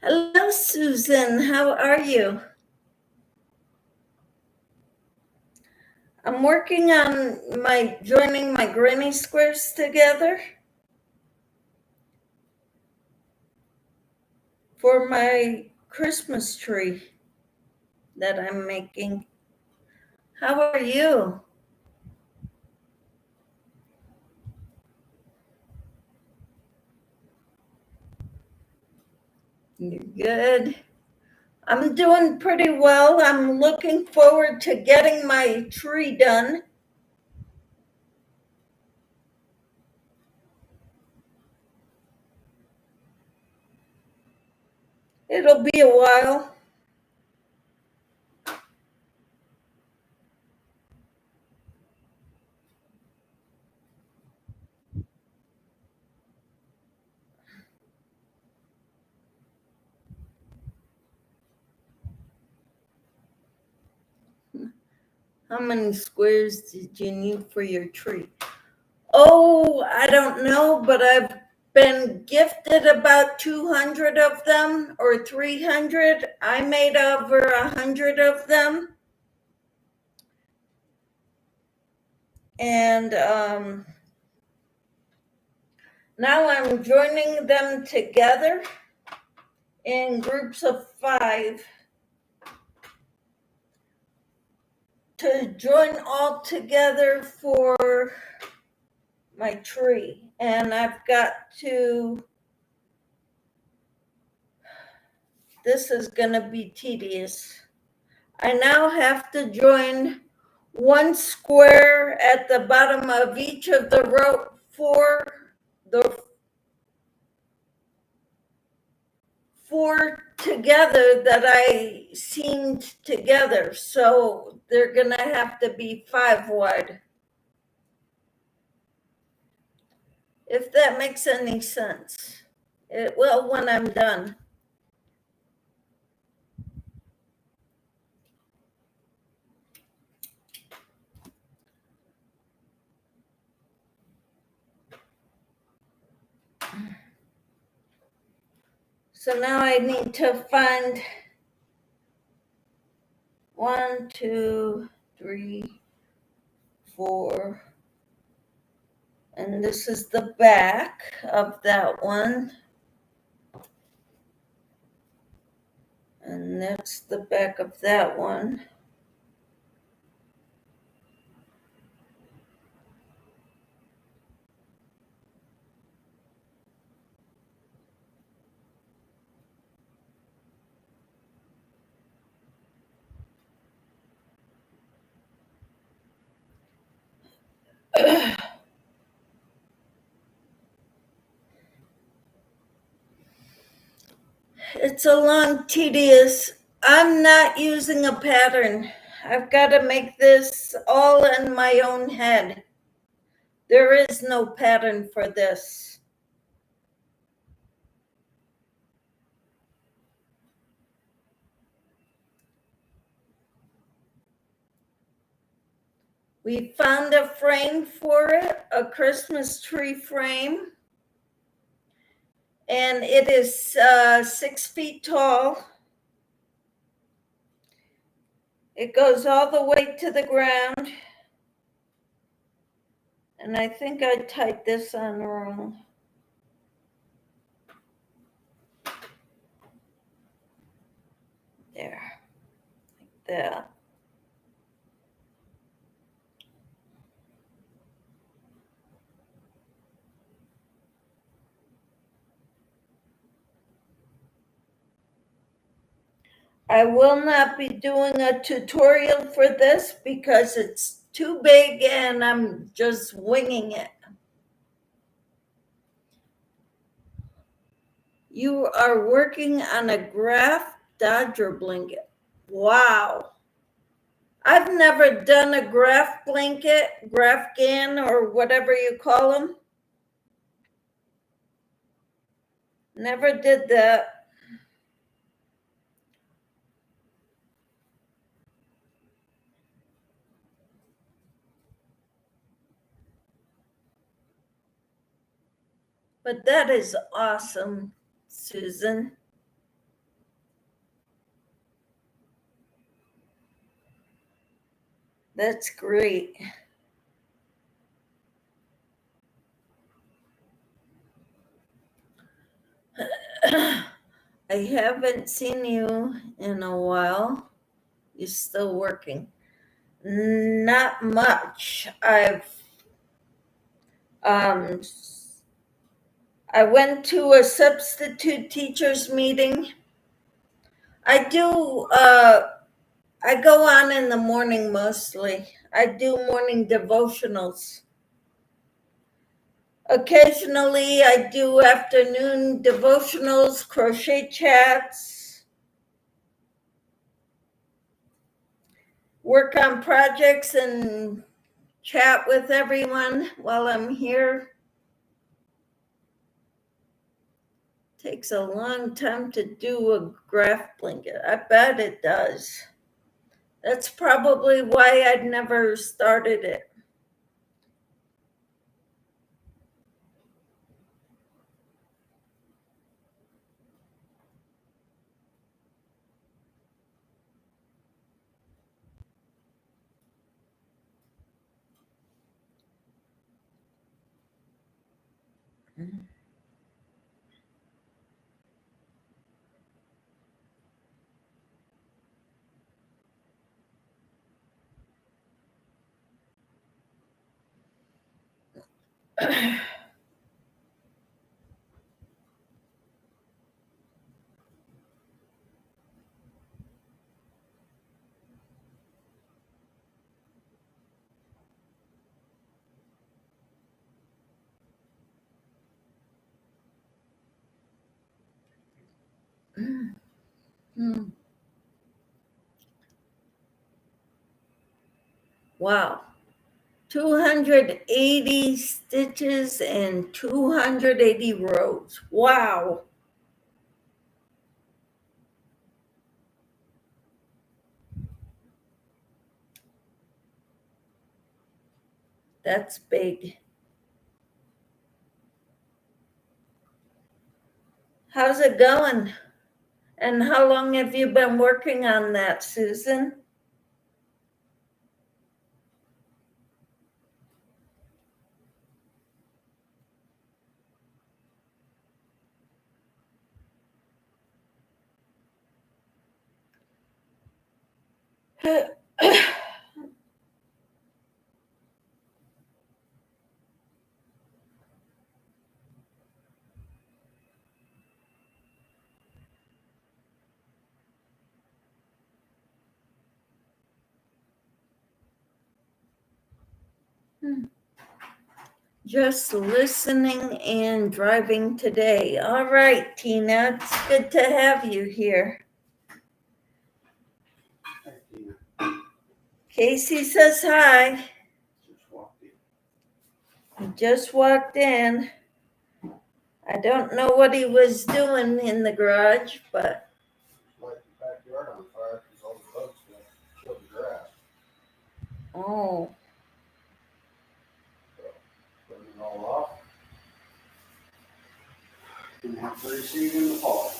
Hello, Susan. How are you? I'm working on joining my granny squares together for my Christmas tree that I'm making. How are you? You're good. I'm doing pretty well. I'm looking forward to getting my tree done. It'll be a while. How many squares did you need for your tree? Oh, I don't know, but I've been gifted about 200 of them or 300. I made over 100 of them. And now I'm joining them together in groups of 5 to join all together for my tree. And I've got to, this is going to be tedious. I now have to join one square at the bottom of each of the row the four together that I seamed together. So they're gonna have to be 5 wide. If that makes any sense. It will when I'm done. So now I need to find 1, 2, 3, 4, and this is the back of that one. And that's the back of that one. It's a long, tedious. I'm not using a pattern. I've got to make this all in my own head. There is no pattern for this. We found a frame for it, a Christmas tree frame. And it is 6 feet tall. It goes all the way to the ground. And I think I tied this on wrong. There, like that. I will not be doing a tutorial for this because it's too big and I'm just winging it. You are working on a graph dodger blanket. Wow. I've never done a graph blanket, graph gan, or whatever you call them. Never did that. But that is awesome, Susan. That's great. I haven't seen you in a while. You're still working. Not much. I went to a substitute teachers meeting. I do I go on in the morning mostly. I do morning devotionals. Occasionally, I do afternoon devotionals, crochet chats, work on projects, and chat with everyone while I'm here. Takes a long time to do a graph blanket. I bet it does. That's probably why I'd never started it. Wow. 280 stitches and 280 rows. Wow. That's big. How's it going? And how long have you been working on that, Susan? Just listening and driving today. All right, Tina, it's good to have you here. Hi, Tina. Casey says hi. Just walked in. He just walked in. I don't know what he was doing in the garage, but Light the backyard on fire because all the bugs got killed the grass. oh, Burning it all off. Didn't have to receive in the fall.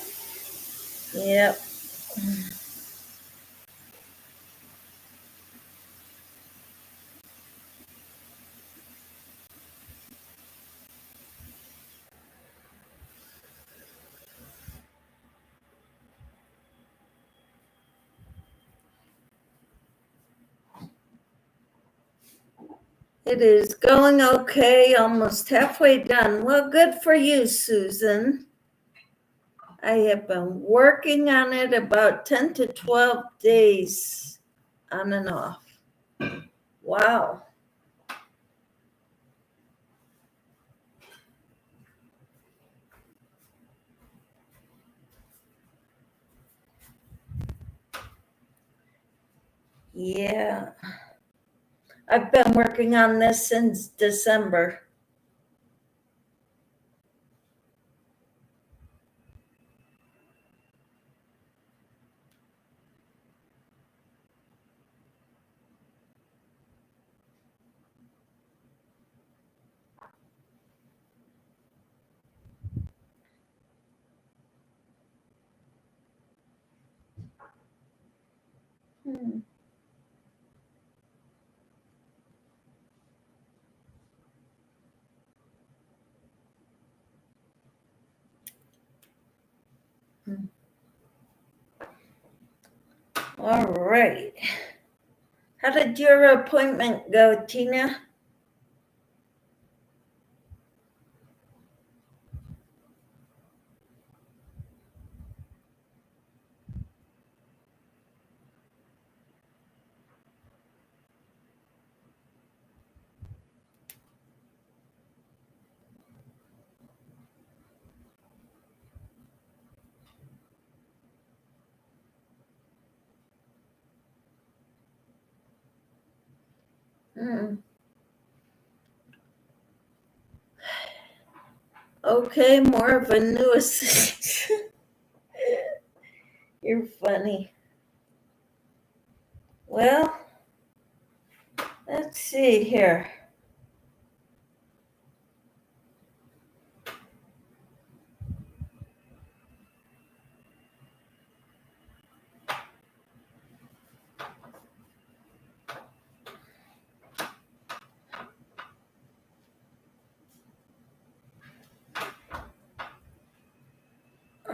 yep. It is going okay, almost halfway done. Well, good for you, Susan. I have been working on it about 10 to 12 days on and off. Wow. Yeah. I've been working on this since December. Hmm. All right. How did your appointment go, Tina? Hmm. Okay, more of a new assistant. You're funny. Well, let's see here.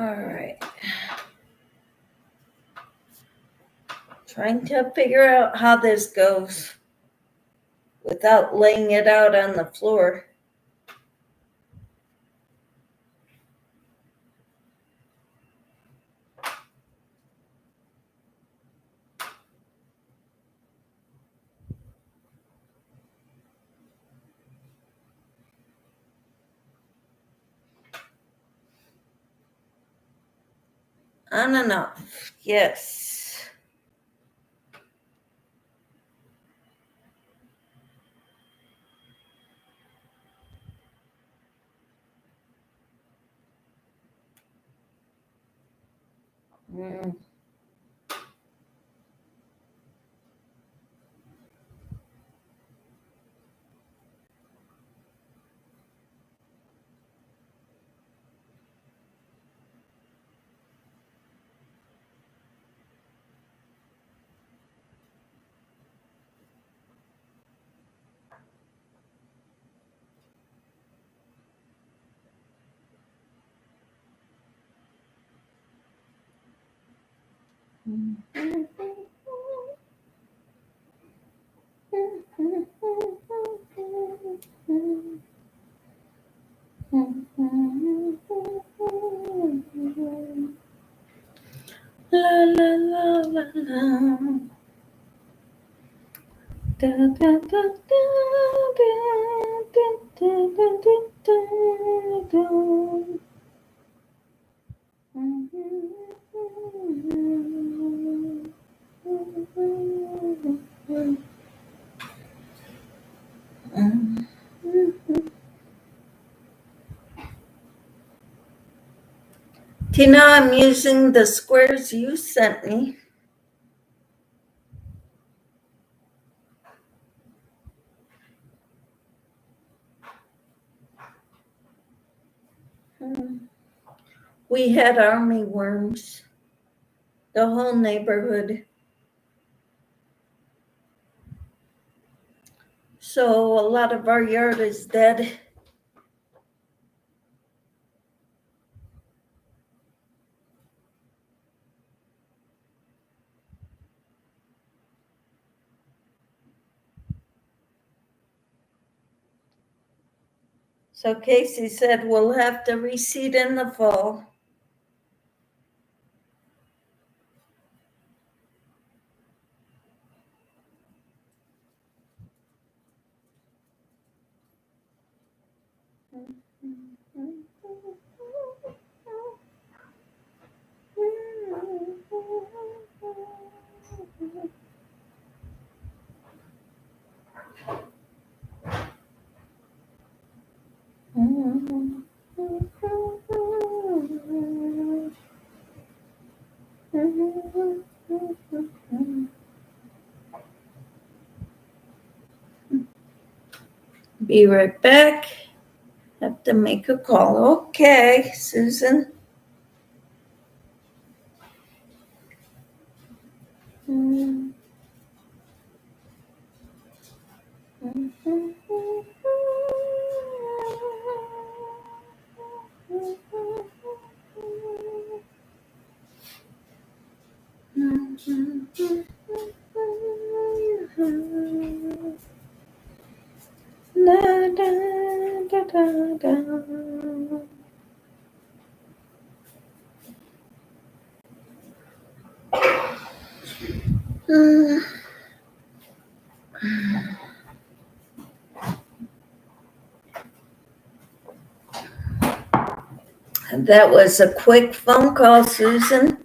All right. Trying to figure out how this goes without laying it out on the floor. On and off. Yes. Mm. La la la la la. Da, da, da, da, da, da, da, da, da, da, da. Tina, I'm using the squares you sent me. We had army worms, the whole neighborhood. So a lot of our yard is dead. So Casey said we'll have to reseed in the fall. Be right back. Have to make a call. Okay, Susan. La, da, da, da, da. That was a quick phone call, Susan.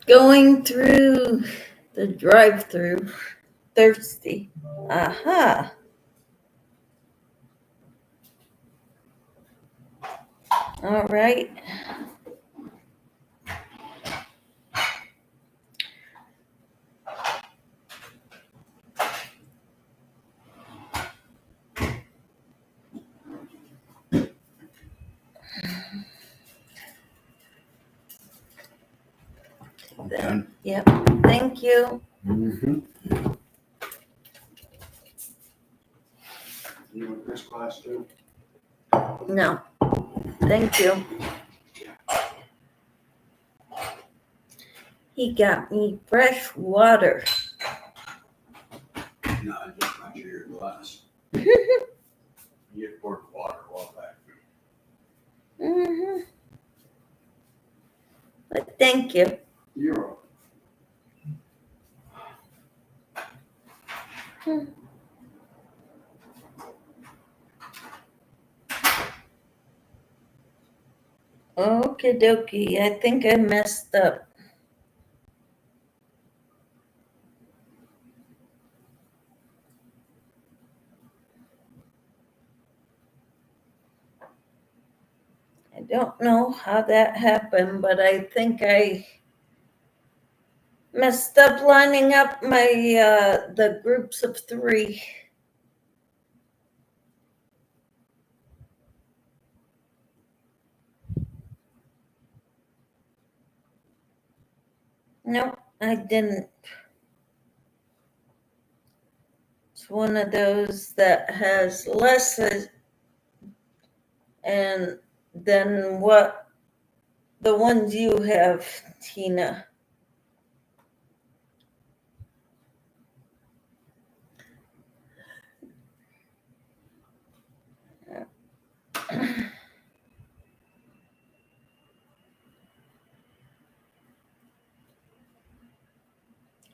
Going through the drive-through, thirsty. Aha. All right. Done. Yep. Thank you. Mm-hmm. You want this class too? No. Thank you. He got me fresh water. No, I just got you your glass. You had poured water a while back. Mm-hmm. But thank you. You're Okie dokie. I think I messed up. I don't know how that happened, but I think I messed up lining up my the groups of three. Nope, I didn't. It's one of those that has less and than what the ones you have, Tina.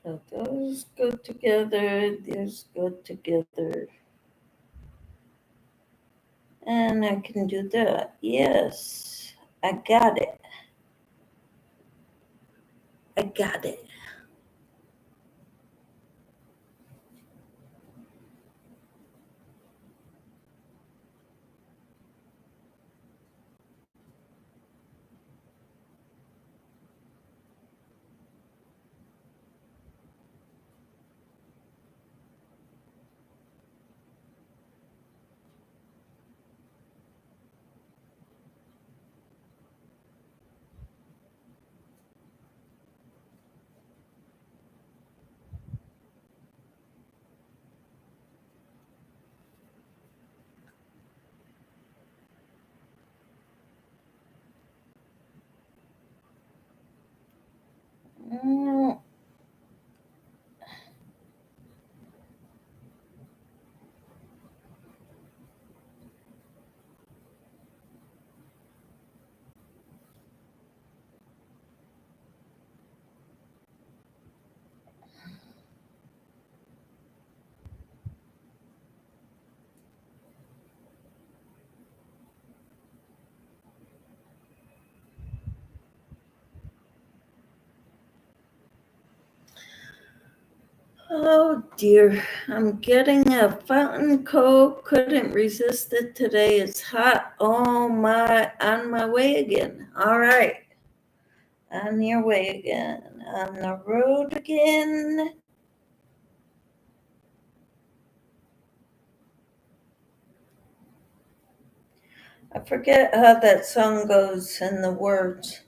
So those go together, these go together. And I can do that. Yes, I got it. I got it. Oh dear, I'm getting a fountain cold. Couldn't resist it today. It's hot. Oh my, on my way again. All right. On your way again. On the road again. I forget how that song goes in the words.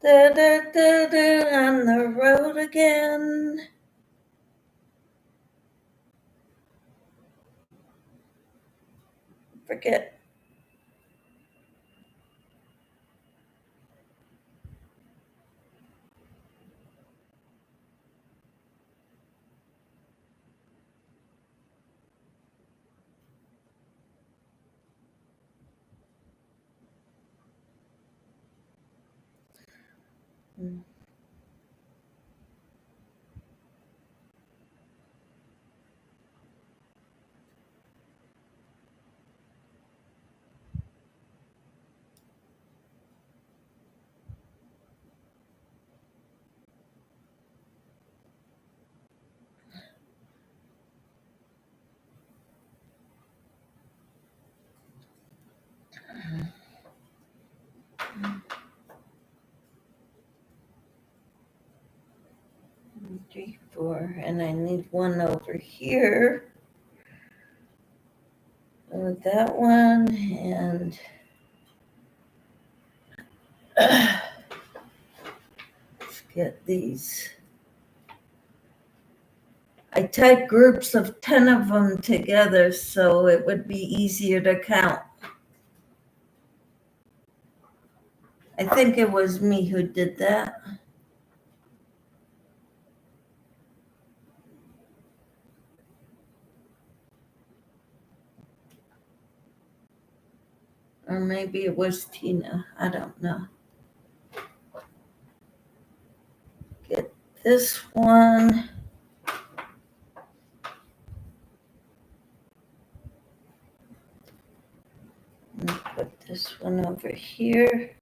Da, da, da, da, on the road again. Forget. Three, four, and I need one over here. With that one, and let's get these. I tied groups of 10 of them together so it would be easier to count. I think it was me who did that. Or maybe it was Tina. I don't know. Get this one. And put this one over here.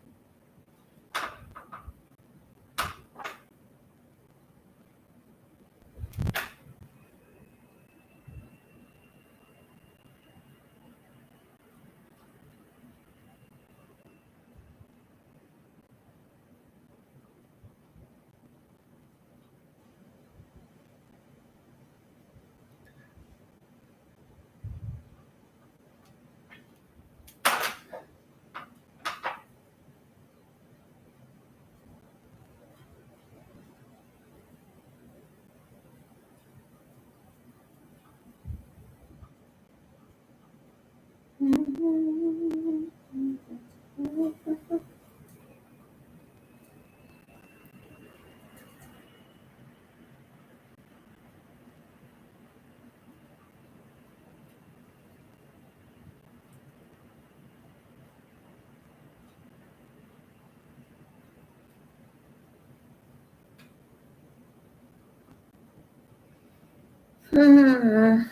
Hmm.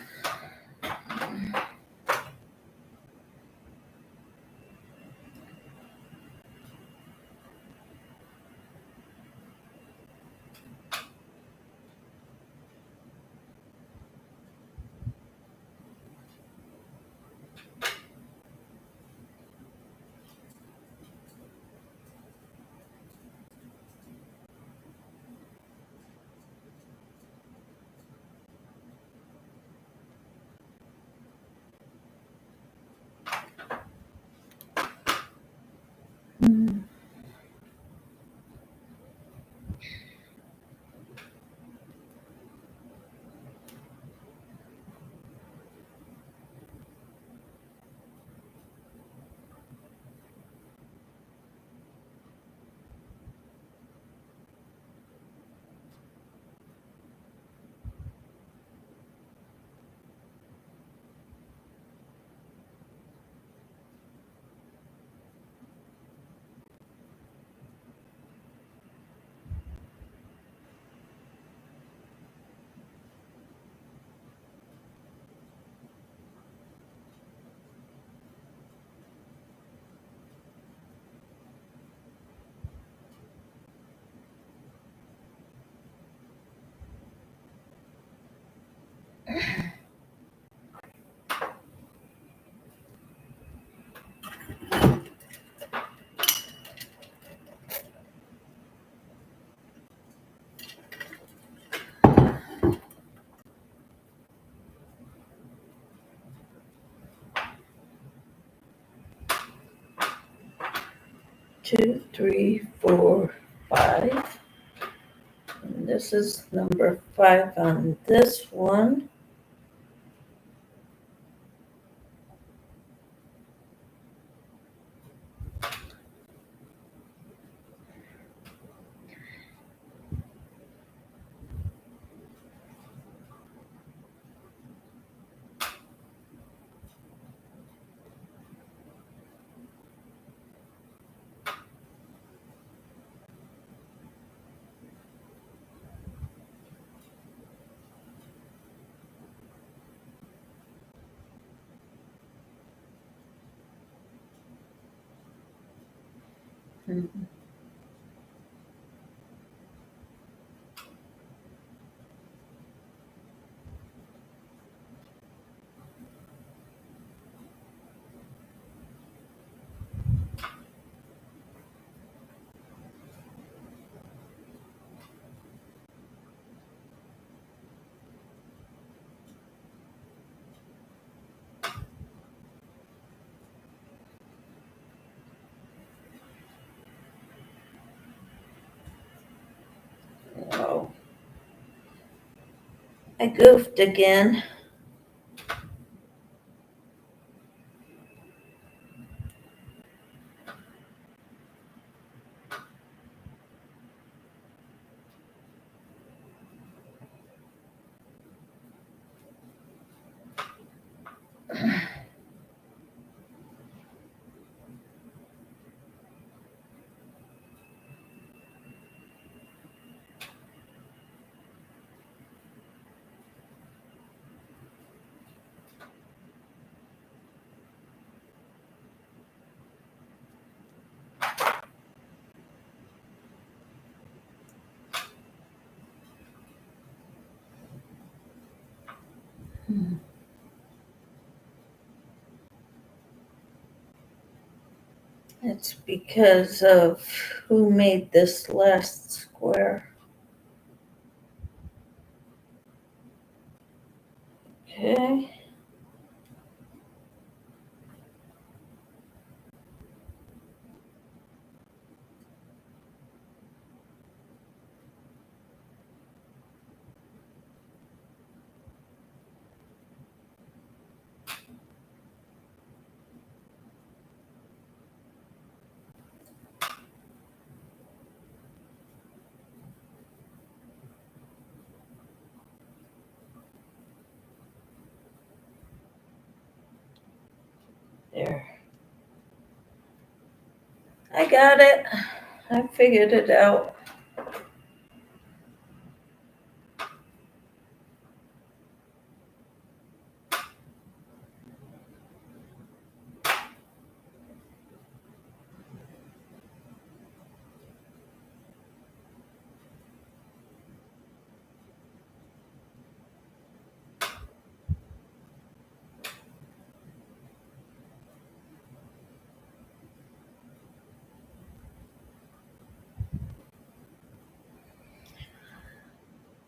2, 3, 4, 5. And this is number 5 on this one. Mhm. Oh, I goofed again. It's because of who made this last square. Okay. There. I got it. I figured it out.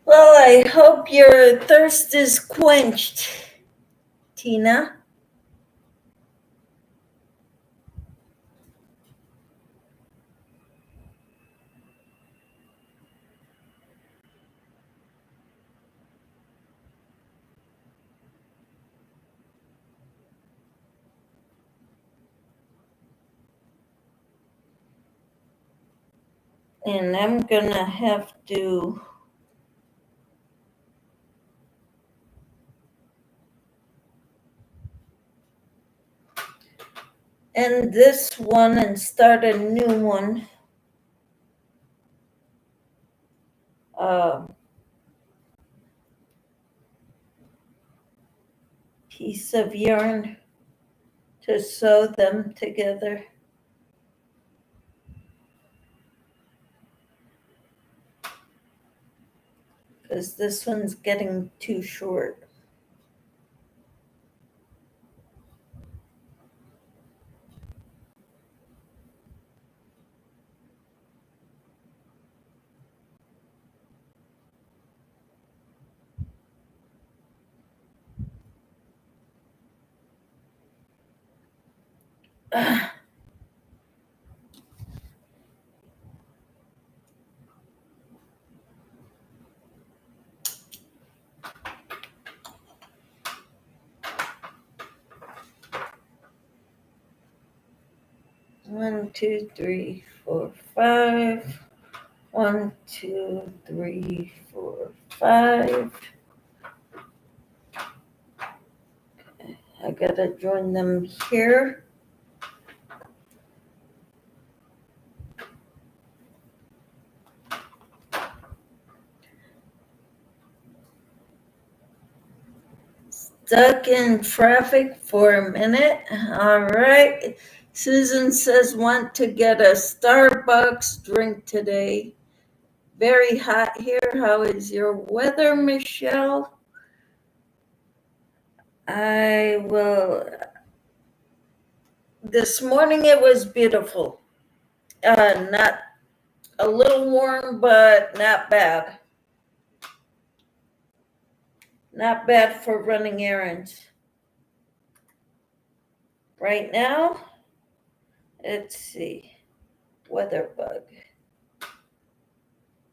Well, I hope your thirst is quenched, Tina. And I'm gonna have to end this one and start a new one. Piece of yarn to sew them together. Because this one's getting too short. 1, 2, 3, 4, 5. 1, 2, 3, 4, 5. I gotta join them here. Stuck in traffic for a minute. All right. Susan says, want to get a Starbucks drink today. Very hot here. How is your weather, Michelle? I will. This morning it was beautiful. Not a little warm, but not bad. Not bad for running errands. Right now, let's see. Weather bug.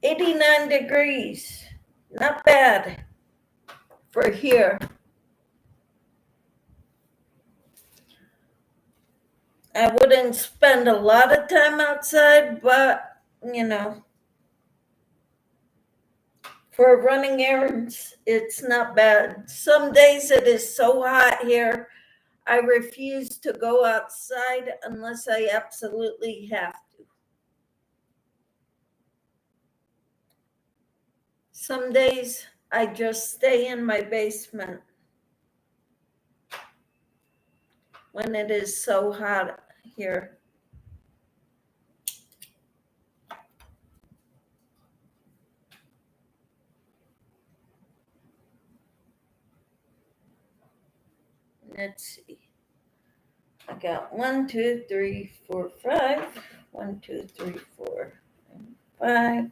89 degrees. Not bad for here. I wouldn't spend a lot of time outside, but for running errands, it's not bad. Some days it is so hot here, I refuse to go outside unless I absolutely have to. Some days I just stay in my basement when it is so hot here. Let's see. I got 1, 2, 3, 4, 5. 1, 2, 3, 4, 5.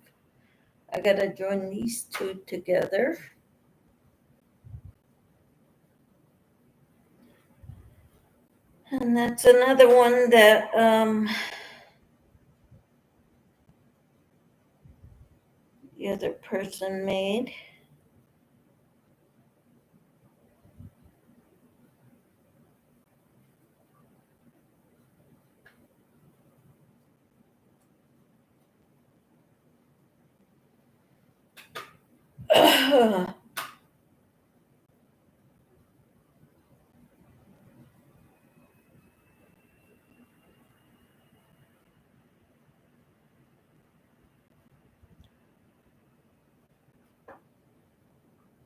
I gotta join these two together. And that's another one that the other person made.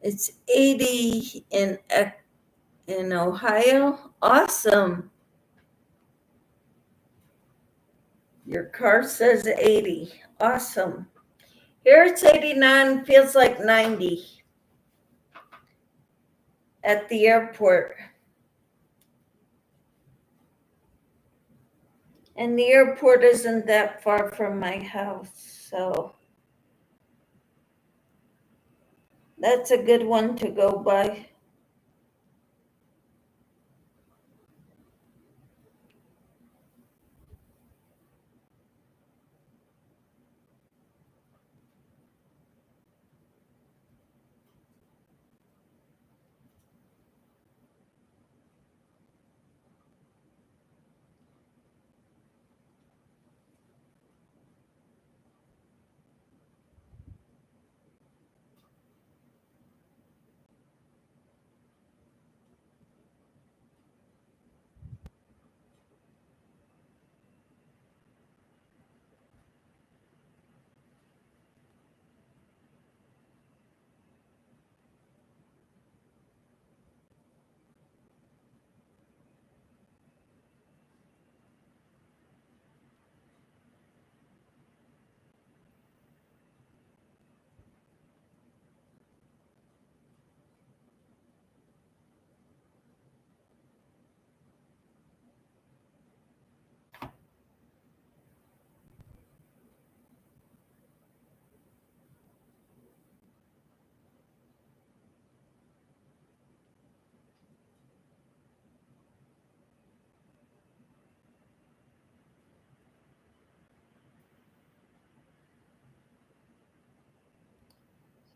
It's 80 in Ohio. Awesome. Your car says 80. Awesome. Here it's 89, feels like 90 at the airport. And the airport isn't that far from my house, so that's a good one to go by.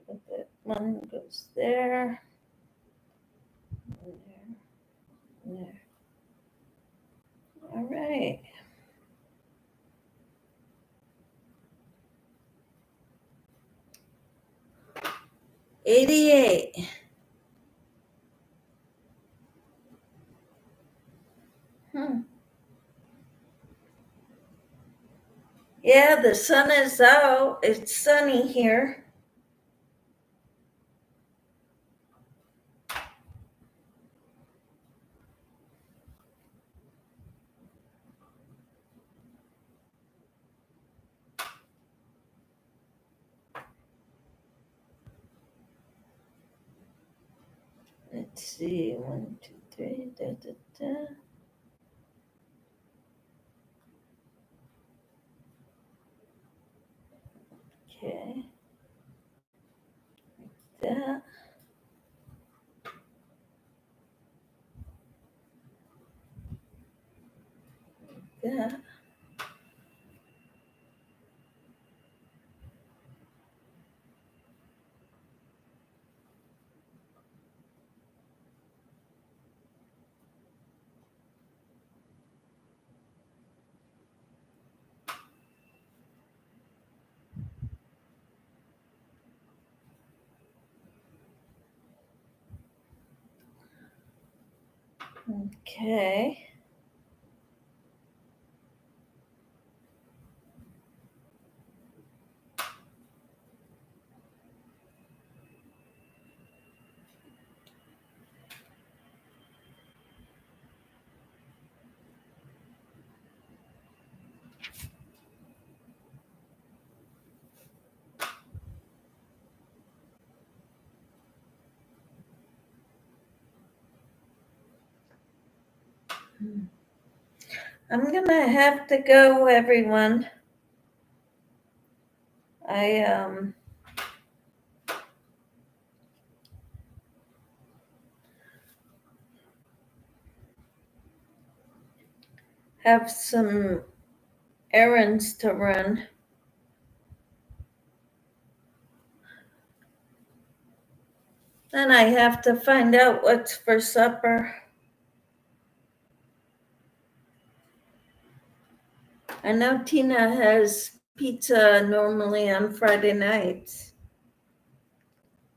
So that one goes there. There. All right. 88. Yeah, the sun is out. It's sunny here. Let's see. 1, 2, 3. Da, da, da. Okay. That. That. Okay. I'm gonna have to go, everyone. I have some errands to run. Then I have to find out what's for supper. I know Tina has pizza normally on Friday nights.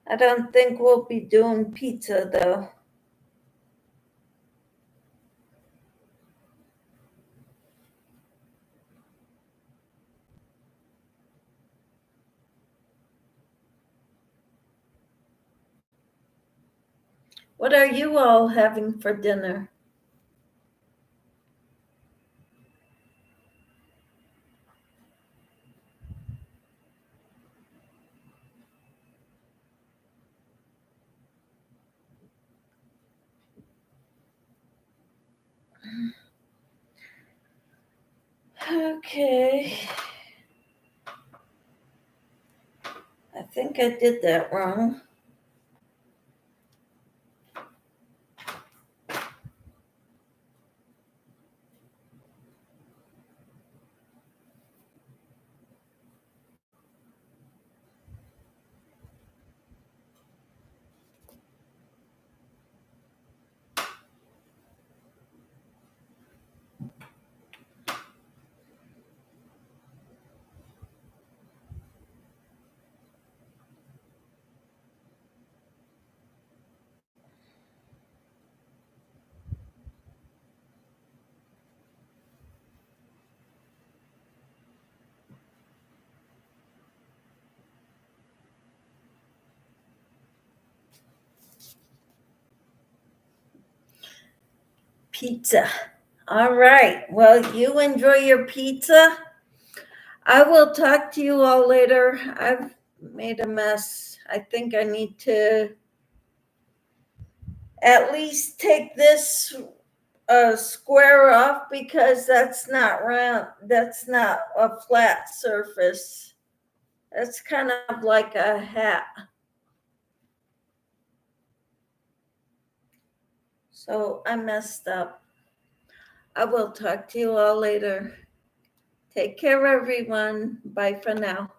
I don't think we'll be doing pizza though. What are you all having for dinner? Okay. I think I did that wrong. Pizza. All right. Well, you enjoy your pizza. I will talk to you all later. I've made a mess. I think I need to at least take this square off because that's not round. That's not a flat surface. That's kind of like a hat. So I messed up. I will talk to you all later. Take care, everyone. Bye for now.